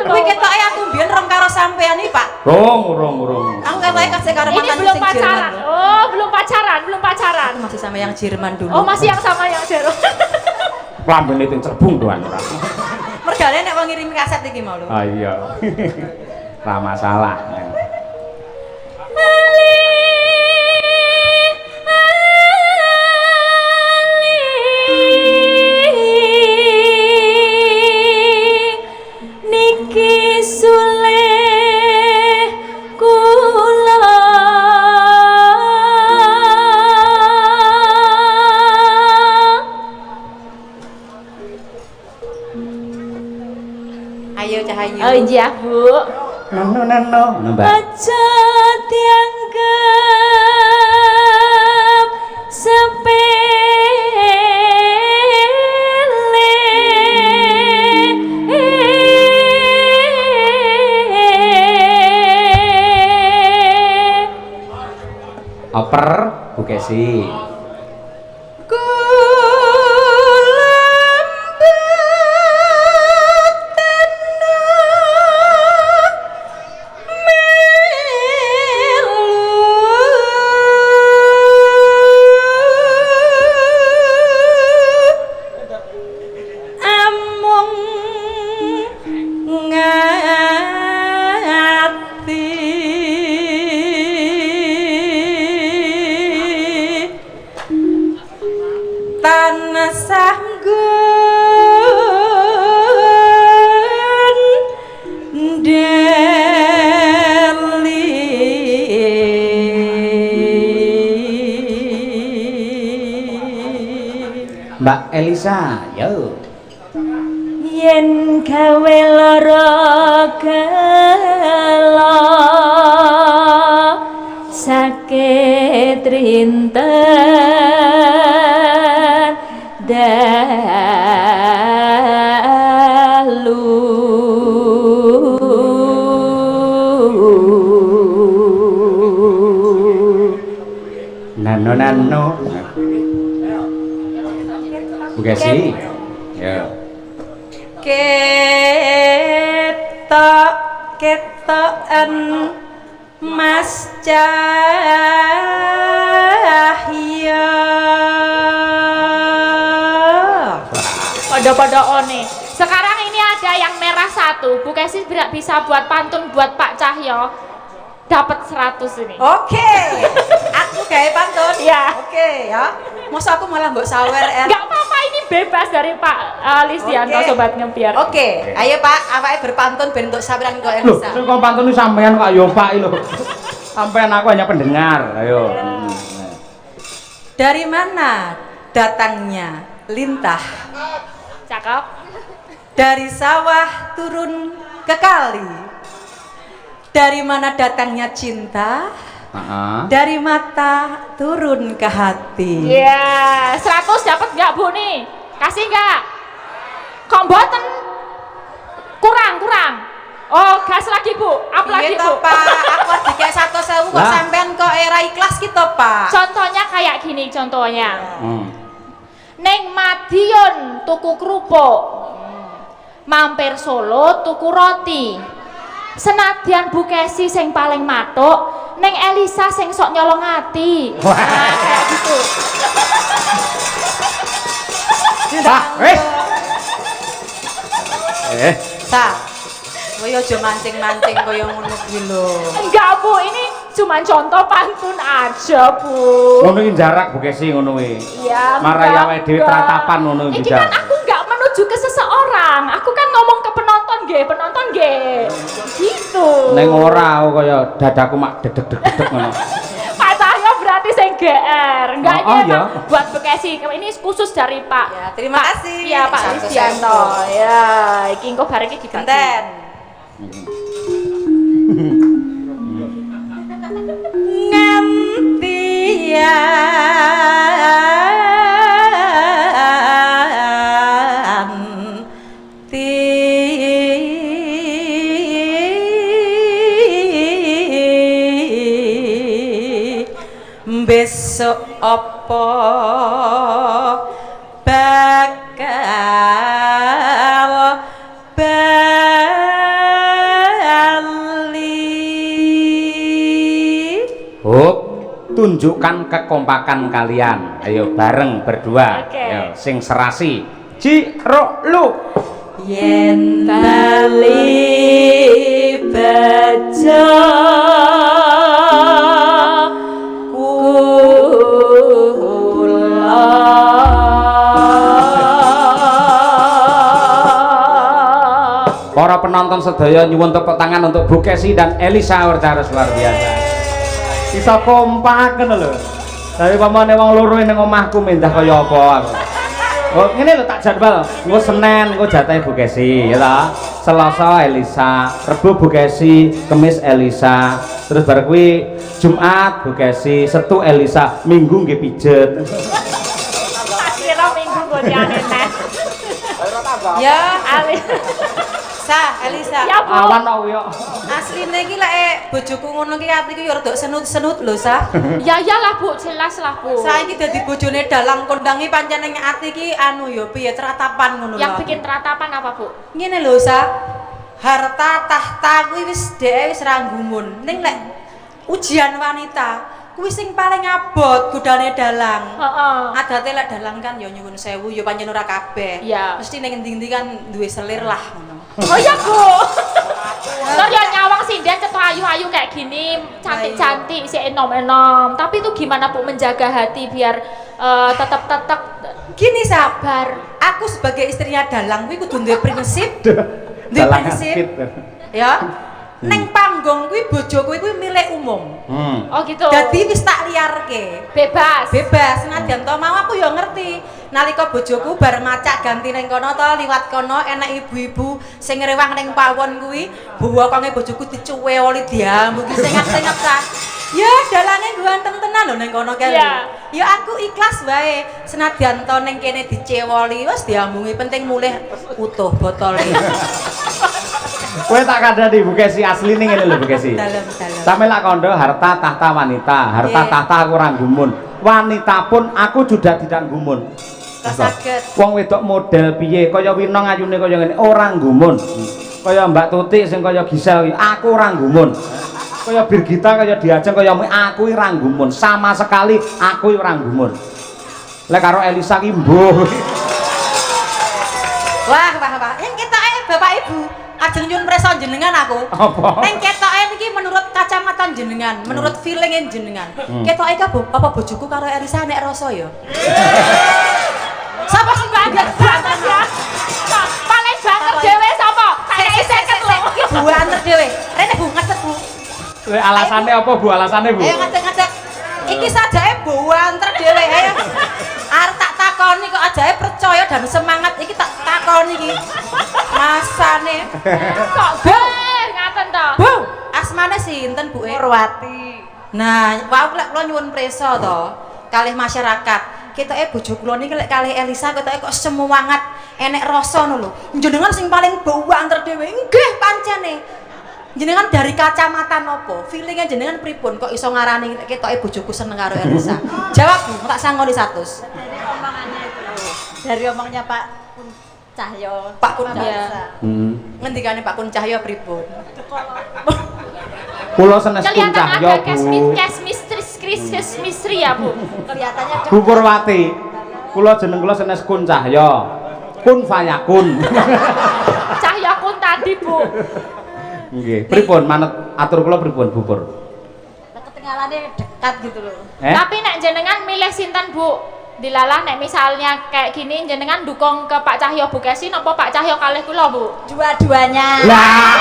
Kuwi ketoke aku mbiyen rong karo sampean iki, Pak. Rong. Aku ketoke kasih karo Ini mantan belum sing pacaran. Jerman. Oh, belum pacaran. Masih sama yang Jerman dulu. Oh, masih yang sama yang Jerman. Klambene ting cerbung doan ora. Mergane nek wong ngirim kaset iki mau lho. Ah iya. Ora masalah. Niki sule kula Ayo Cahayu. oh iya Bu No. Mbak. aja dianggap Oper Bu Kesi. Tanah sanggun Mbak Elisa, yo. yen gawe lara gala sakit rinten dalu nano Bugesi ya ketokan Mas Cahya pada one. Sekarang ini ada yang merah satu. Bu Kesi bisa buat pantun buat Pak Cahyo. Dapat 100 ini. Oke. Aku gawe pantun. Iya. Oke ya. Masa aku malah mbok sawer Enggak apa-apa, ini bebas dari Pak Lisdianto sobat ngebiar. Oke, ayo Pak, awake berpantun ben untuk saweran kok Loh, Elisa. sing pantun sampean kok ayo Pak lho. Sampean aku hanya pendengar. Ayo. Dari mana datangnya lintah? Cakep. Dari sawah turun ke kali. Dari mana datangnya cinta? Dari mata turun ke hati. Iya, 100 dapat nggak Bu nih? Kasih nggak? Kok mboten? Kurang. Oh, gas lagi Bu. Up lagi Bu. Pak, aku dikek 100.000 kok sampean kok era ikhlas gitu Pak. Contohnya kayak gini contohnya. Neng Madiun tuku kerupuk. Mampir Solo tuku roti. Senadyan Bu Kesi sing paling matuk, neng Elisa sing sok nyolong ati. Nah, kayak gitu. Sa, kowe aja mancing-mancing kaya ngono kuwi lho. Enggak Bu, ini cuma contoh pantun aja Bu. Ngono iki jarak Bu Kesi ngono kuwi. Iya. Marai awake dhewe tratapan ngono iki. Iki kan aku enggak menuju ke seseorang. Aku kan ngomong ke penonton nggih. Gitu. Neng ora aku kaya dadaku mak dedeg-dedeg ngono. Pak Cahyo berarti sing GR. Enggak ya. Buat Bekasi. Ini khusus dari Pak. Ya, terima kasih. Iya, Pak Lisdianto. Ya, iki engko bare iki dibagi. Genten. Besok apa bakal bali. Tunjukkan kekompakan kalian. Ayo bareng berdua. Ayo sing serasi. Ciro lu. Yen bali baca Para penonton sedaya nyuwun tepuk tangan untuk Bu Kesi dan Elisa Wardaros luar biasa. Bisa kompak ngono lho. Dari pamane wong loro ning omahku mendah kaya apa aku. Oh, ngene lho tak jadwal. Engko Senin engko jatahe Bu Kesi ya ta. Selasa Elisa, Rebo Bu Kesi, Kamis Elisa, terus bar kuwi Jumat Bu Kesi, Setu Elisa, Minggu nggih pijet. Kira minggu goniane neh. Ya, Ali. Sa, Elisa. Ya Bu. Awan kok yo. Asline iki lek bojoku ngono ki atiku yo rada senut-senut lho, Sa. Ya iyalah Bu, jelas lah Bu. Saiki dadi bojone dalang kondangi pancen ning ati ki anu yo piye tratapan ngono lho. Yang bikin teratapan apa Bu? Ngene lho, Sa. Harta tahta kuwi wis dhek wis ranggumun. Ning lek ujian wanita kuwi sing paling abot godane dalang. Heeh. Adate lek dalang kan yo nyuwun sewu yo pancen ora kabeh. Iya. Mesti ning endi-endi kan duwe selir lah ngono. Oh ya Bu. Ntar ya nyawang sinden cetok ayu-ayu kayak gini, cantik-cantik, si enom-enom. Tapi itu gimana Bu menjaga hati biar tetap Gini Sa, sabar. aku sebagai istrinya dalang kuwi kudu duwe prinsip. Duwe Dalang prinsip. akit. Ya. Neng panggung kuwi bojoku kuwi milik umum. Oh gitu. Dadi wis tak liarke. Bebas. Bebas, senadyan to mau aku ya ngerti. nalika bojoku bar macak ganti ning kono to liwat kono enek ibu-ibu sing ngrewang ning pawon kuwi bowokonge bojoku dicuwe oli diambu ki sengat-sengat ta. Ya dalange ganteng tenan lho ning kono kae. Ya aku ikhlas wae senadyan to ning kene dicewoli wis diambungi penting mulih utuh botole. Kowe tak kandhani Bu Kesi asli ning ngene lho Bu Kesi. Dalem. Sampe lak kandha harta tahta wanita, harta tahta aku ora gumun. Wanita pun aku juga tidak gumun. Saged. Wong wedok model piye kaya Winong ayune kaya ngene ora gumun. Kaya Mbak Tutik sing kaya Gisel aku ora gumun. Kaya Birgita kaya Diajeng kaya aku ora gumun. Sama sekali aku ora gumun. Lek karo Elisa ki mbuh. Wah. Yang kita Bapak Ibu ajeng nyun presa jenengan aku. Apa? Neng ketoke iki menurut kacamata jenengan, menurut feeling jenengan. Ketoke apa bojoku karo Elisa nek rasa ya? Sapa sing banget banget ya? Paling banget dhewe sapa? Tak seket lho. Iki buanter dhewe. Rene Bu ngeset Bu. Alasane apa Bu? Alasane Bu? Ayo ngajak. Iki sajake buanter dhewe ayo. Arep tak takoni kok ajae percaya dan semangat iki tak takoni iki. Masane Kok Bu ngaten to? Bu, asmane sinten Bu Purwati. Nah, wau lek kula nyuwun presa to kalih masyarakat. Ketoke bojo kula niki lek kalih Elisa ketoke kok semangat, enek rasa ngono lho. Jenengan sing paling banter dhewe. Nggih pancene. Jenengan dari kacamata nopo? Feelingnya jenengan pripun kok iso ngarani ketoke bojoku seneng karo Elisa? Jawab Bu, tak sangoni 100. Dari omongnya Pak Kun Cahyo. Pak Kun Cahyo. Ngendikane Pak Kun Cahyo pripun? Kula senes Kun Kelihatan Cahyo ada Bu. cash mystery ya Bu. Kelihatannya Bu Purwati. Kula jeneng kula senes Kun Cahyo. Kun fayakun. Cahya kun tadi Bu. Nggih. Pripun manut atur kula pripun Bu Pur? ketinggalannya dekat gitu loh. Tapi nek jenengan milih sinten Bu? Dilalah nek misalnya kayak gini jenengan dukung ke Pak Cahyo Bu Kesi napa Pak Cahyo kalih kula Bu? Dua-duanya. Lah.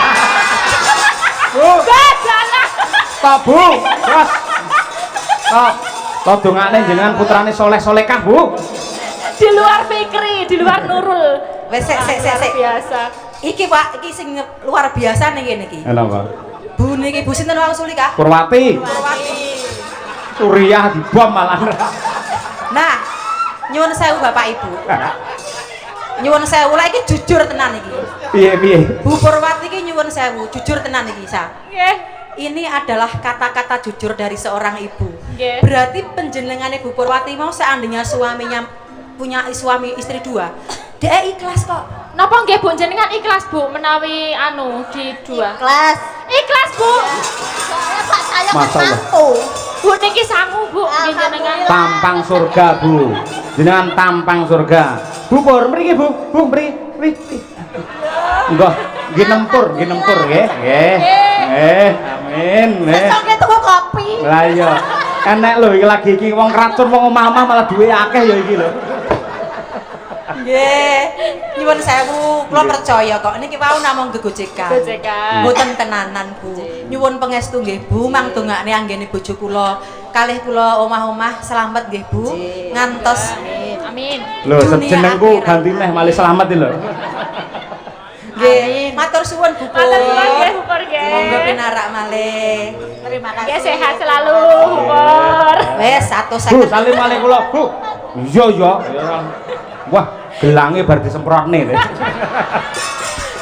Bu. Gajalah. Tok Bu. Terus. Tok. Tok dongane jenengan putrane soleh solekah Bu. Di luar Fikri, di luar Nurul. Wes sik. Biasa. Iki Pak, iki sing luar biasa nih ngene iki. Kenapa? Bu niki Bu sinten wau suli kah? Purwati. Suriah dibom malah. Nah, nyuwun sewu Bapak Ibu. Nyuwun sewu lah iki jujur tenan iki. Piye? Bu Purwati iki nyuwun sewu, jujur tenan iki, Sa. Nggih. Ini adalah kata-kata jujur dari seorang ibu. Nggih. Berarti penjenengan Bu Purwati mau seandainya suaminya punya suami istri 2, dia ikhlas kok. Napa nggih Bu jenengan ikhlas Bu menawi anu di 2? Kelas. Ikhlas Bu. Soalnya Pak saya kan Masalah. mampu. Bu niki sangu Bu nggih jenengan. Tampang surga Bu. Jenengan tampang surga. Bu Pur mriki Bu. Bu mriki. Enggak, nggih nempur nggih. Nggih. Amin. Besoknya tuku kopi. Lah iya. Enek lho iki lagi iki wong racun wong omah-omah malah duwe akeh ya iki lho. Nggih. Nyuwun sewu, kula percaya kok niki wau namung gegojekan. Gojekan. Mboten tenanan Bu. Nyuwun pangestu nggih Bu, mangdongakne anggene bojo kula kalih kula omah-omah selamat nggih Bu. Ngantos Amin. Lho Dunia jenengku akhirat. ganti neh malih selamat iki lho. nggih. Matur suwun Bu. Matur suwun nggih Bu Pur nggih. Monggo pinarak malih. Terima kasih. Nggih sehat selalu Bu Pur. Wes Bu, salim malih kula, Bu. Iya. Wah, gelange bar disemprotne lho.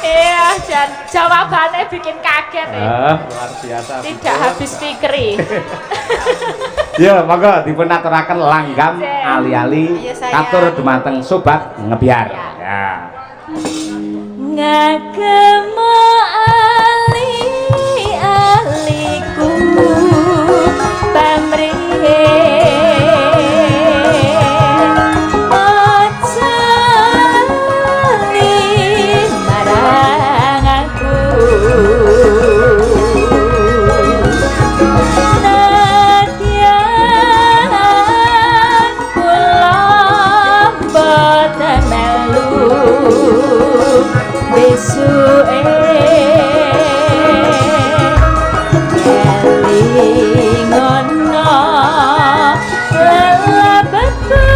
Iya, dan jawabannya bikin kaget ya. Luar biasa. Tidak habis pikir. Ya, monggo dipun aturaken langgam Jen. ali-ali Iya, sayang. atur dumateng sobat ngebiar. Ya. Ngagemo ali-aliku pamrihe ojo li marang aku nadyan kula boten melu besuke kelingono lelabetu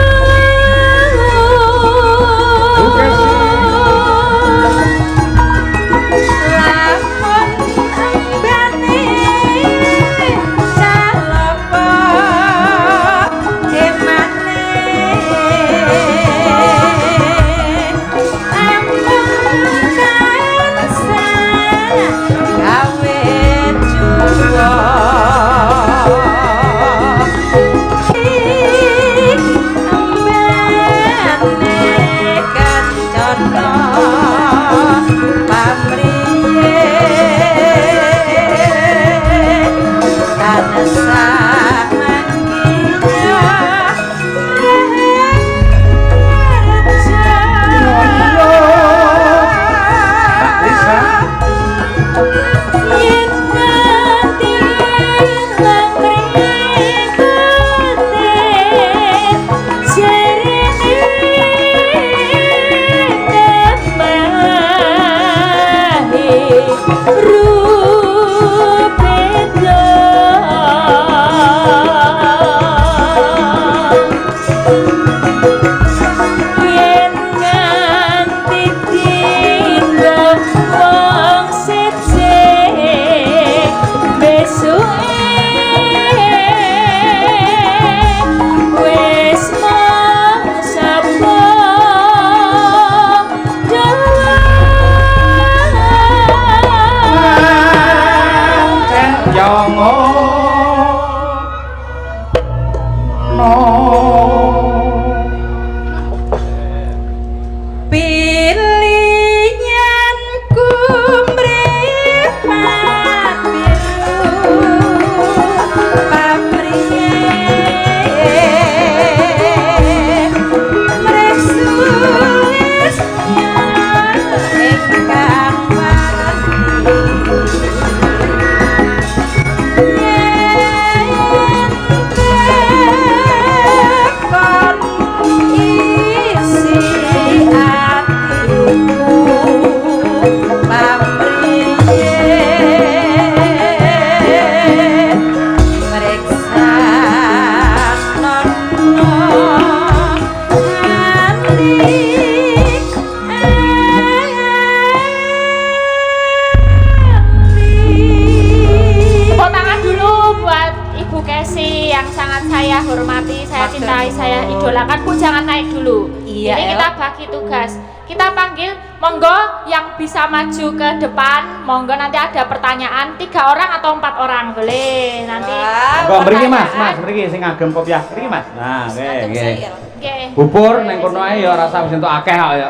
idolakanku jangan naik dulu. Iya, Ini El. kita bagi tugas. Kita panggil, monggo yang bisa maju ke depan. Monggo nanti ada pertanyaan 3 orang atau 4 orang boleh nanti. Kok mriki Mas, mriki sing ngagem kopiah. Mriki Mas. Nah, nggih. Oke. Bubur ning kono ae ya ora usah wis entuk akeh kok ya.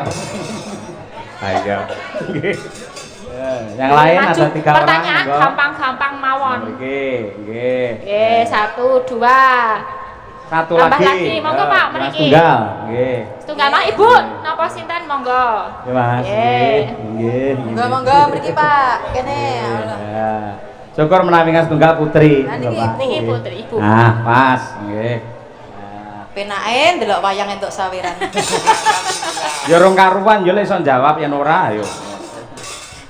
Ayo. Nggih. Yang lain Maju. ada 3 orang. Pertanyaan monggo. gampang-gampang mawon. Mriki, nggih. Oke, 1, 2. Satu Tambah lagi. lagi, monggo, Ya, Pak, Mas mriki. Tunggal, nggih. Setunggal mah Ibu, napa sinten monggo. Nggih, Mas. Nggih. Nggih. Monggo mriki Pak. Kene. Ya. Syukur menawi Mas Tunggal Putri. Nah, niki, Pak. niki Nggih. Putri, Ibu. Nah, pas, nggih. Penake ndelok wayang entuk sawiran. Ya rong karuan yo lek iso jawab yen ora ayo.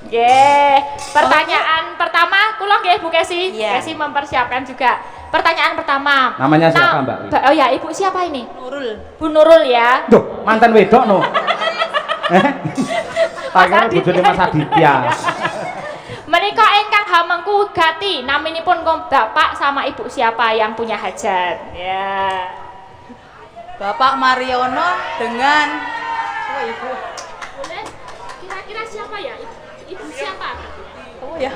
Nggih. Pertanyaan pertama kula nggih Bu Kesi. Iya. Kesi mempersiapkan juga. Pertanyaan pertama. Namanya siapa, Mbak? Oh ya, Ibu siapa ini? Nurul. Bu Nurul ya. Duh, mantan wedok no. Tak kira Aditya. bojone Mas Aditya. Menika ingkang hamengku gati naminipun Bapak sama Ibu siapa yang punya hajat? Ya. Bapak Mariono dengan Ibu. Boleh? Kira-kira siapa ya? Ibu siapa? Oh ya.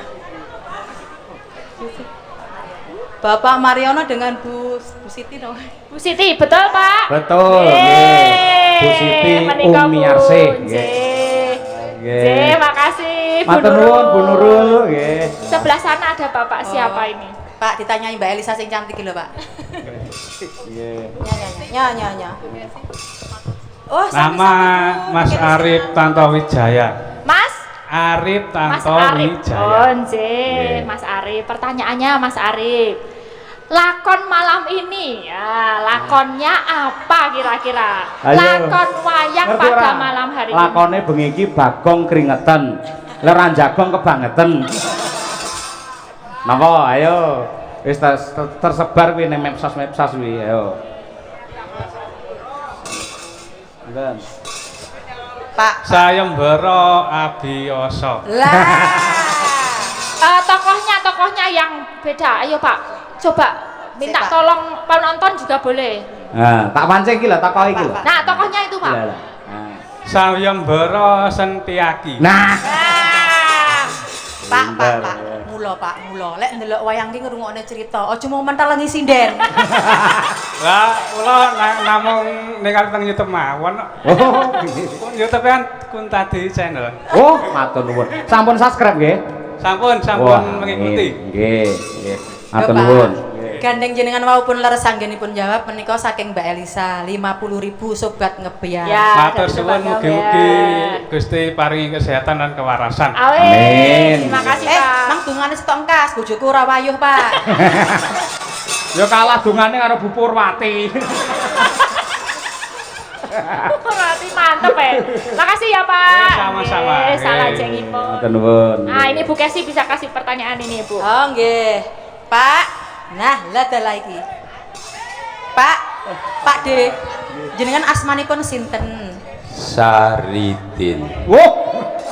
Bapak Mariono dengan Bu Siti dong. Bu Siti, betul Pak? Betul, Yeay. nggih. Bu Siti Menika Umi Bu. Arsih, Nggih. nggih. Nggih, makasih Bu Matur nuwun Bu Nurul, nggih. Sebelah sana ada Bapak siapa ini? Pak ditanyai Mbak Elisa sing cantik lho, Pak. Nggih. Nya. Oh, Nama Mas Arif Tantowijaya. Mas? Arif Mas Arif. Tantowijaya. Oh, nggih, Mas Arif. Pertanyaannya Mas Arif. Lakon malam ini, ya, lakonnya apa kira-kira? Ayo. Lakon wayang Ngerti pada ora? malam hari ini. Lakone bengi iki Bagong keringetan. Leran jagong kebangetan. Napa? Ayo. Wis tersebar kuwi ning medsos kuwi, ayo. Ngeten. Pak. Sayembara Abiyasa. Lah. Tokohnya yang beda. Ayo Pak, coba minta Pak. tolong penonton juga boleh. Nah, tak pancing iki lho, tak iki lho. Nah, tokohnya itu Pak. Lah, lah. Nah. Sayembara Sentiaki. Nah, Pak. Pinter. Mula. Lek ndelok wayang ki ngrungokne cerita, aja mau mental sinden. Lah, kula namung ningali teng YouTube mawon. oh, YouTube kan Kuntadi channel. oh, matur nuwun. Sampun subscribe nggih? Sampun Wah, mengikuti. Nggih, nggih. Matur Yo, Pak. nuwun. Gandeng jenengan walaupun leres anggenipun jawab menika saking Mbak Elisa 50.000 sobat ngebiar. Ya, Matur dari suwun Sobat mugi-mugi Ngebiar. Gusti paringi kesehatan dan kewarasan. Amin. Amin. Terima kasih Pak. Nang dungane setongkas bojoku ora wayuh, Pak. Ya kalah dungane karo Bu Purwati. Berarti mantep ya. Makasih ya Pak. Sama-sama. Salah Oke. jengipun. Matur nuwun. Nah, ini Bu Kesi bisa kasih pertanyaan ini Bu. Oh nggih. Pak. Nah, lah dalah iki. Pak D. Jenengan asmanipun sinten? Saridin. Wah,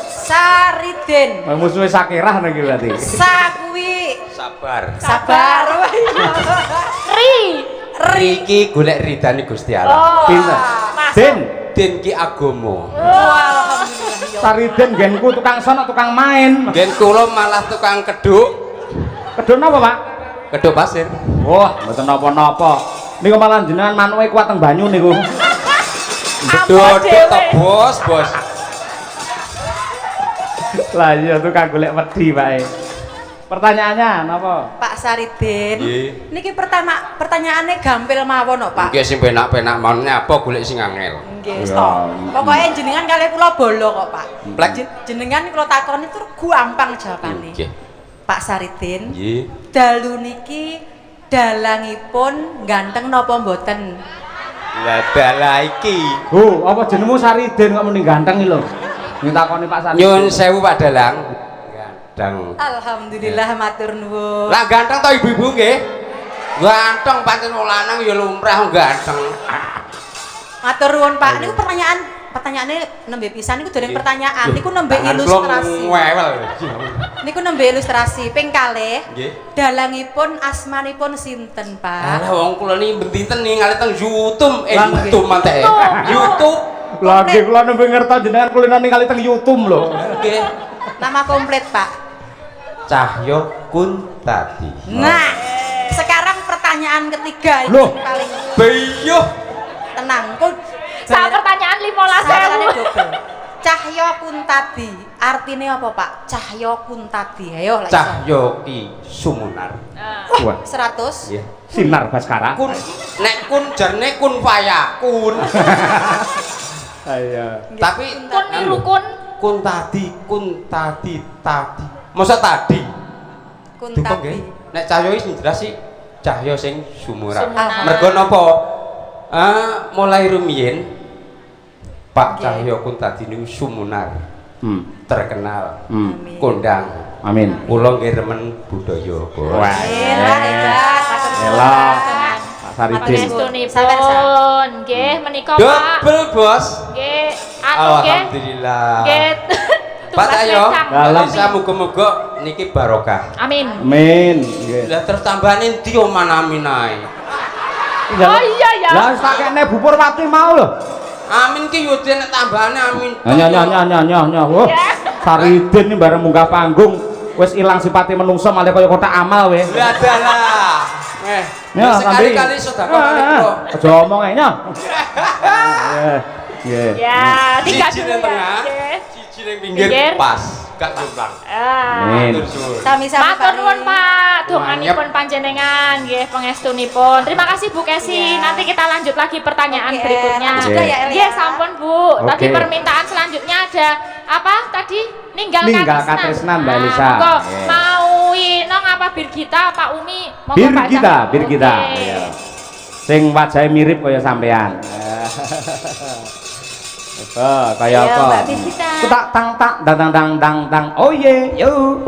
Saridin. musuhe Sakirah niki berarti. Sakuwi. Sabar. Sabar. Ri. Riki golek ridane Gusti Allah. Oh. Pinter. Masuk. Den, Din ki agama. Alhamdulillah. Sariden genku tukang sono tukang main. Gen kula malah tukang keduk, Kedon apa, Pak? keduk pasir. Wah, mboten napa-napa. Niku malah jenengan manuke kuat teng banyu niku. Keduk to bos. Lah iya tukang golek wedi, Pak. Pertanyaannya napa? Pak Saridin. Nggih. Niki pertanyaannya gampil mawon kok, Pak. Nggih sing penak-penak mon nyapa golek sing angel. Nggih, Ya. stop. Pokoknya jenengan kali kula bolo kok, Pak. Plek. Jenengan kula takoni itu gampang jawabane. Nggih. Pak Saridin. Nggih. Dalu niki dalangipun ganteng napa mboten? Lah dalah iki. Bu, apa jenengmu Sariden kok muni ganteng iki lho? Nitakoni Pak Sariden. Nyun sewu Pak Dalang. Ganteng. Alhamdulillah matur nuwun. Lah ganteng to ibu-ibu nggih? Ganteng pancen wong lanang ya lumrah ganteng. Matur nuwun Pak. Niku pertanyaannya nembe pisan niku dereng pertanyaan, niku nembe Tangan kula ilustrasi. ngewel. Niku nembe ilustrasi ping kalih. Nggih. Dalangipun asmanipun sinten, Pak? Alah wong kula niki bentiten ning ngalih teng YouTube. Lah, YouTube mantep. YouTube. Lagi kula nembe ngerti jenengan kuliner ningali teng YouTube lho. Nggih. Nama komplit, Pak. Cahyo Kuntadi. Nah, sekarang pertanyaan ketiga Loh. yang paling Beyuh. tenang. Kok Sak pertanyaan 15.000. Cahyo Kuntadi, artinya apa, Pak? Cahyo Kuntadi. Ayo lah. Cahyo Ki Sumunar. Wah, 100. Nggih. sinar Baskara. Kun nek kun jarne kun fayakun. Ayo. Tapi Kun niru kun. Kuntadi tadi. Masa tadi? Duka Kuntadi. nggih. Nek cahyo iki sing jelas sih cahyo sing sumurar. Sumurar. Mergo napa? Mulai rumiyin Pak Cahyo Kuntadi niku sumunar, terkenal, Amin. kondang. Amin. Kula nggih remen budaya, Bos. Wah. Hebat, hebat. Ela. Pak Saridin. Pangestunipun nggih menika Pak. Double, Bos. Nggih, anu nggih. Alhamdulillah. Nggih. Pak tugas Cahyo, lecang. bisa muga-muga niki barokah. Amin. Amin. Nggih. Lah terus tambahane ndi oman amin ae. Oh iya ya. Lah wis tak kene Bu Purwati mau lho. Amin ki yo dene tambahane amin. Nya. Wah. Saridin iki bareng munggah panggung wis ilang sipate menungso malah kaya kotak amal we. Lah dalah. Ya, sekali-kali sedekah kali kula. Aja omong ae nya. Nggih. Ya, tiga Siji dulu ning ya. tengah, Nggih. siji ning pinggir Pinggir. pas, gak jomplang. Amin. Matur suwun. Sami-sami. Matur nuwun Pak, Manyep. donganipun panjenengan nggih pangestunipun. Terima kasih Bu Kesi. Iya. Nanti kita lanjut lagi pertanyaan Oke, berikutnya. lanjut juga ya, El, Nggih, ya? sampun Bu. Tadi Oke. permintaan selanjutnya ada apa tadi? Ninggal Ninggal katresnan. katresnan, Mbak Ah, Elisa. monggo. Nggih. Mau Inong apa Birgita, Pak Umi? Monggo, Bir Pak kita, Cahyo. bir kita. Oke. Iya. Sing wajahe mirip kaya sampean. Kaya Iya, apa? Mbak Birgita. Tak tang tak dang dang dang dang. Oh ye, yo.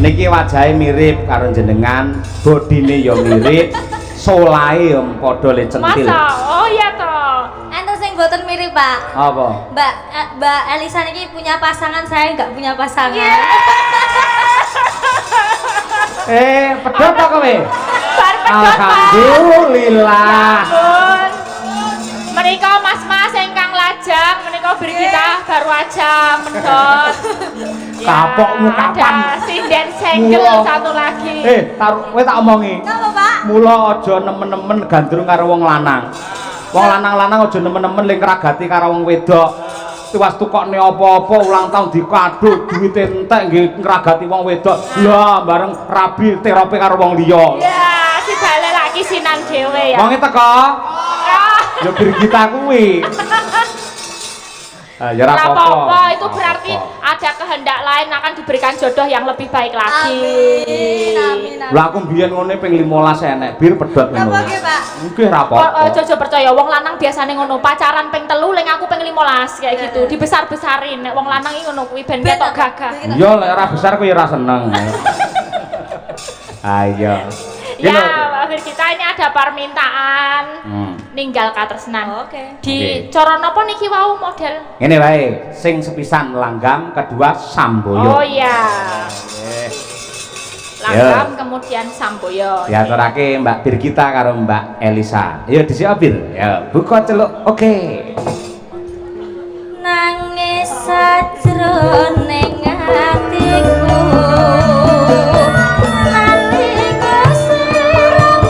Niki wajahe mirip karo jenengan, bodine ya mirip, solahe ya padha le centil. Masa? Oh iya toh. Enten sing boten mirip, Pak. Apa? Mbak Elisa niki punya pasangan, saya nggak punya pasangan. Pedhot to kowe? Bar pedhot, Pak. Alhamdulillah. Ampun. Menika mas-mas ingkang lajang, menika Birgita baru aja mendot. Kapokmu kapan? Ada sinden single Mula. satu lagi. Kowe tak omongi. Apa, Pak? Mula aja nemen-nemen gandrung karo wong lanang. Wong lanang-lanang aja nemen-nemen ling ngragati karo wong wedok. Tiwas tukokne apa-apa ulang tahun dikado duwit entek nggih ngragati wong wedok. Lah bareng rabi terope karo wong liya. Ya, si bale lagi sinan dhewe ya. Wonge teko. Ah, Ya Birgita kuwi. Ya ora ora apa-apa. apa-apa, itu Ora berarti apa-apa. ada kehendak lain akan diberikan jodoh yang lebih baik lagi. Amin, amin, amin. Lah aku mbiyen ngene ping 15 enek bir pedhot ngono. Napa nggih, Pak? Nggih ora apa-apa. Jojo percaya wong lanang biasane ngono, pacaran ping 3 ling aku ping 15 kayak gitu. Dibesar-besarin nek wong lanang iki ngono kuwi ben ketok gagah. Iya lek ora besar kuwi ora seneng. Ayo. Ya, Mbak Birgita ini ada permintaan ninggal katresnan. Oke. Di Oke. cara napa niki wau model? Ngene wae, sing sepisan langgam, kedua samboyo. Oh iya. Langgam kemudian samboyo. Diaturake Mbak Birgita karo Mbak Elisa. Ya dhisik Bir. Ya, buka celuk. Oke. Nangis sajroning atiku nalika sira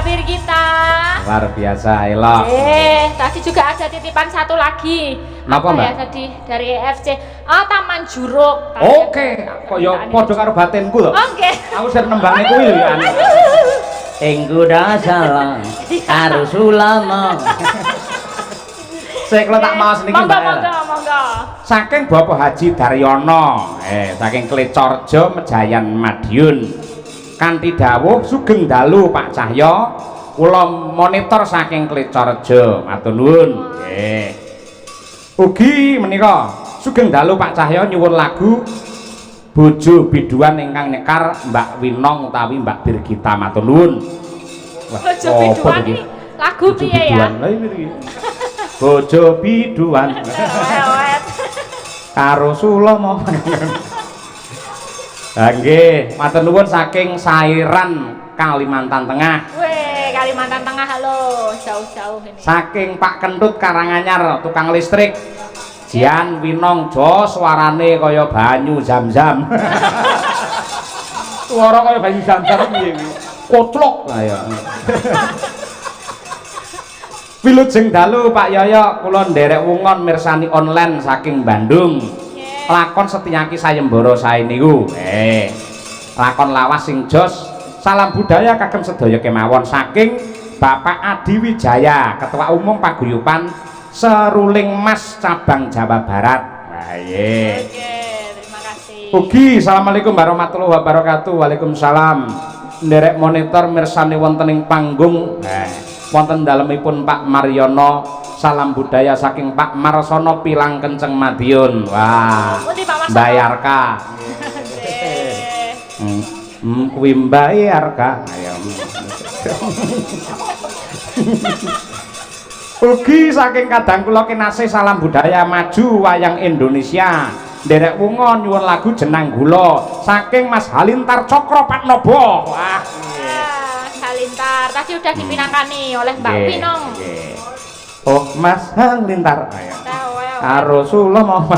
Birgita. Luar biasa, elok. Tadi juga ada titipan satu lagi. Napa, Mbak? Ya tadi dari EFC. Oh, Taman Juruk. Oke, kaya padha karo batinku lho. Oke. Aku sering nembangnya kuwi lho ya. Engku dasalang karo sulama. Sik kalau tak mau seniki Mbak. Monggo. Saking Bapak Haji Daryono, saking Klecorjo Mejayan Madiun. Kanthi dawuh sugeng dalu Pak Cahyo, kula monitor saking Klecorjo. Matur nuwun. Nggih. Ugi menika sugeng dalu Pak Cahyo nyuwun lagu Bojo Biduan ingkang nyekar Mbak Winong utawi Mbak Birgita. Matur nuwun. Bojo Biduan ini lagu piye ya? Bojo Biduan karo Sulomo. Nggih, matur nuwun saking Sairan Kalimantan Tengah. Weh, Kalimantan Tengah halo, jauh-jauh ini. Saking Pak Kentut Karanganyar tukang listrik. Jian Winong Jo suarane kaya banyu zam-zam. Suara kaya banyu zam-zam piye iki? Kotlok ayo. Wilujeng dalu Pak Yoyo, kula nderek wungon mirsani online saking Bandung. Lakon Setyaki Sayembara sae niku. Lakon lawas sing jos. Salam budaya kagem sedaya kemawon saking Bapak Adi Wijaya, Ketua Umum Paguyuban Seruling Mas Cabang Jawa Barat. Nah, Oke, terima kasih. Ugi, assalamualaikum warahmatullahi wabarakatuh. Waalaikumsalam. Nderek monitor mirsani wonten ing panggung. Wonten dalemipun Pak Mariono, salam budaya saking Pak Marsono Pilang Kenceng Madiun. Wah, Bayarka. Kuwi Bayarka. Ayo. Ugi saking kadang kula kinasih salam budaya maju wayang Indonesia. Nderek wungon nyuwun lagu Jenang Gula saking Mas Halintar Cokro Patnobo. Wah. Halintar tadi udah dipinangkani oleh Mbak Pinong. Oh Mas Halintar karo Sulomo.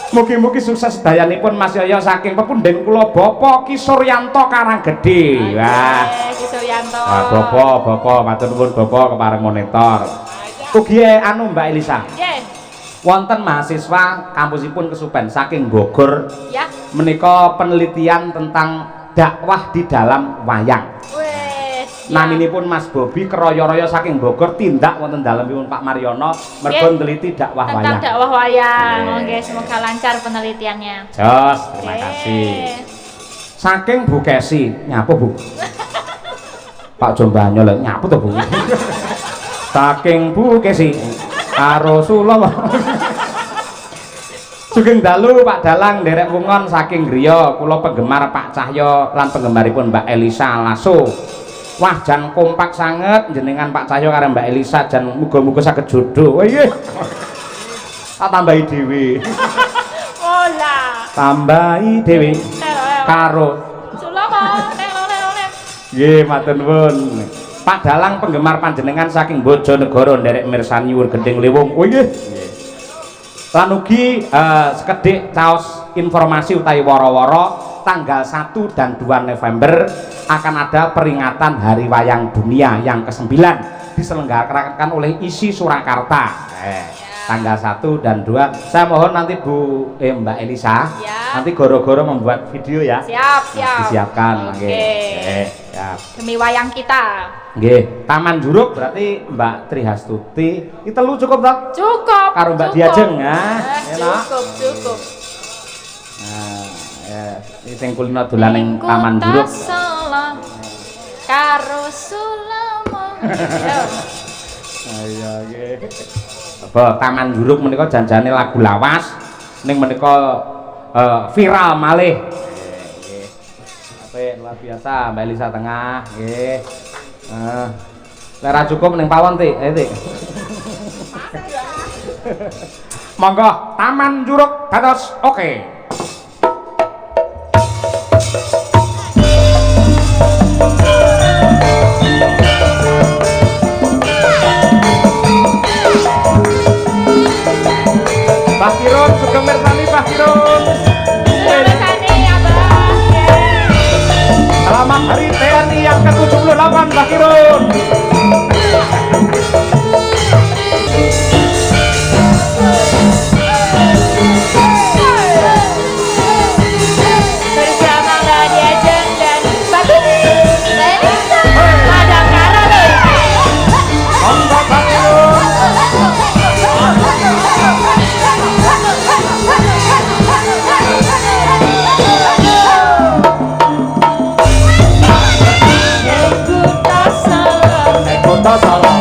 Mugi-mugi sukses dayanipun Mas Yoyo saking pepunden kula Bapak Ki Suryanto Karanggede. Wah Ki Suryanto. Bapak matur nuwun Bapak kepareng monitor. Ugi anu Mbak Elisa. Nggih. Wonten mahasiswa kampusipun Kesupen saking Bogor. Ya. Menika penelitian tentang dakwah di dalam wayang. Naminipun Mas Bobi keroyo-royo saking Bogor tindak wonten dalemipun Pak Mariono mergo neliti dakwah wayang. Tentang dakwah wayang. Oke, semoga lancar penelitiannya. Jos, terima kasih. Saking Bu Kesi, nyapa Bu? Pak Jombanyo lho nyapu to Bu. Saking Bu Kesi karo Sulomo. Sugeng dalu Pak Dalang nderek wungon saking griya kula penggemar Pak Cahyo lan penggemaripun Mbak Elisa Lasso. Wah jan kompak sanget jenengan Pak Cahyo karo Mbak Elisa jan muga-muga saged jodoh. Nggih. Tak tambahi dhewe. Ola. Tambahi dhewe karo Sulomo. Nggih matur nuwun. Pak Dalang penggemar panjenengan saking Bojonegoro nderek mirsani nyuwun gending liwung. Oh nggih. Lan ugi sekedhik caos informasi utawi woro-woro tanggal 1 dan 2 November akan ada peringatan Hari Wayang Dunia yang ke-9 diselenggarakan oleh ISI Surakarta. Tanggal 1 dan 2. Saya mohon nanti Mbak Elisa nanti goro-goro membuat video ya. Siap. Disiapkan. Oke. Siap. Demi wayang kita. Nggih, Taman Juruk berarti Mbak Trihastuti. Iki telu cukup toh? Cukup. Karo Mbak Diajeng ya. Cukup. Nah, ya, iki sing kulino dolan ning Taman Juruk. Karo Sulomo. Ayo nggih. Apa Taman Juruk menika janjane lagu lawas ning menika viral malih. Nggih. Apik luar biasa Mbak Elisa Tengah nggih. Lek ra cukup ning pawon Tik, Tik. Monggo Taman Juruk dados oke. Pak Kirun, sugeng mirsani Pak Kirun. Mirsani Abah. Selamat Hari TNI yang ke-7. lho lawan Bakirun. Bersama Nadia Jeng dan Bakirun. Madangkara loh. Monggo Bakirun. Kota Solo.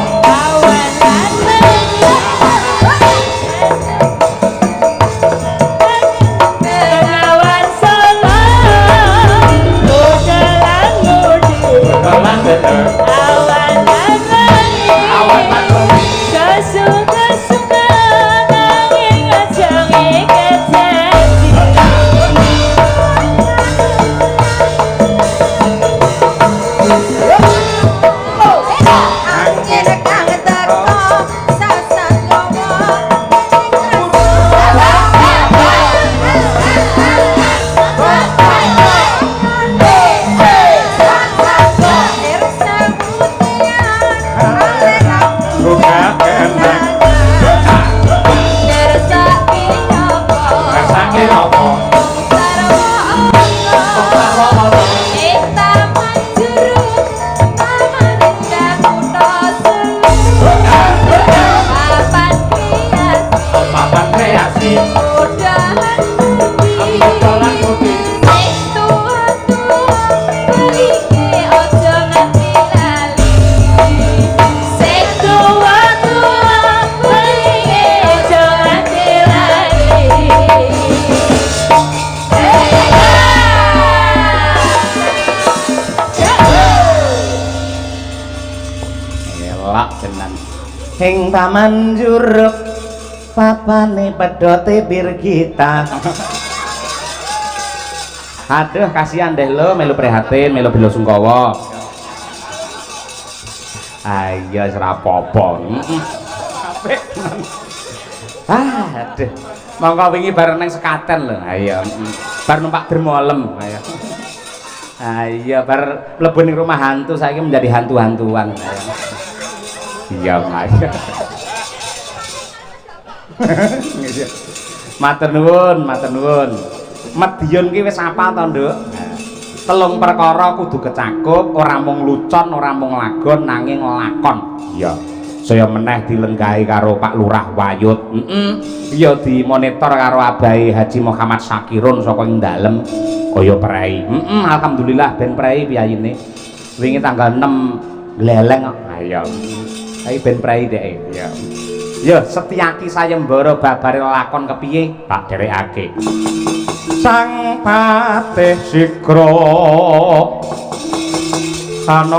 Ing taman juruk papane pedote Birgita. Aduh kasihan deh lo melu prihatin melu bela sungkawa. Ayo ora apa-apa. Apik tenan. Aduh. Monggo wingi bareng nang sekaten lho. Ayo. Bar numpak dermolem. Ayo. Ayo bar mlebu ning rumah hantu saiki menjadi hantu-hantuan. Ayo. Iya, Mas. Matur nuwun, matur nuwun. Medion ki wis apa to, Nduk? Telung perkara kudu kecakup, ora mung lucon, ora mung lagon nanging lakon. Iya. Saya meneh dilenggahi karo Pak Lurah Wayut. Iya dimonitor karo Abahe Haji Muhammad Sakirun saka ing dalem kaya prei. Alhamdulillah ben prei piyayine. Wingi tanggal 6 gleleng kok. Ayo. Ayo ben prei dek ya. Ya Setyaki sayembara babare lakon kepiye tak derekake. Sang Patih Sikra ana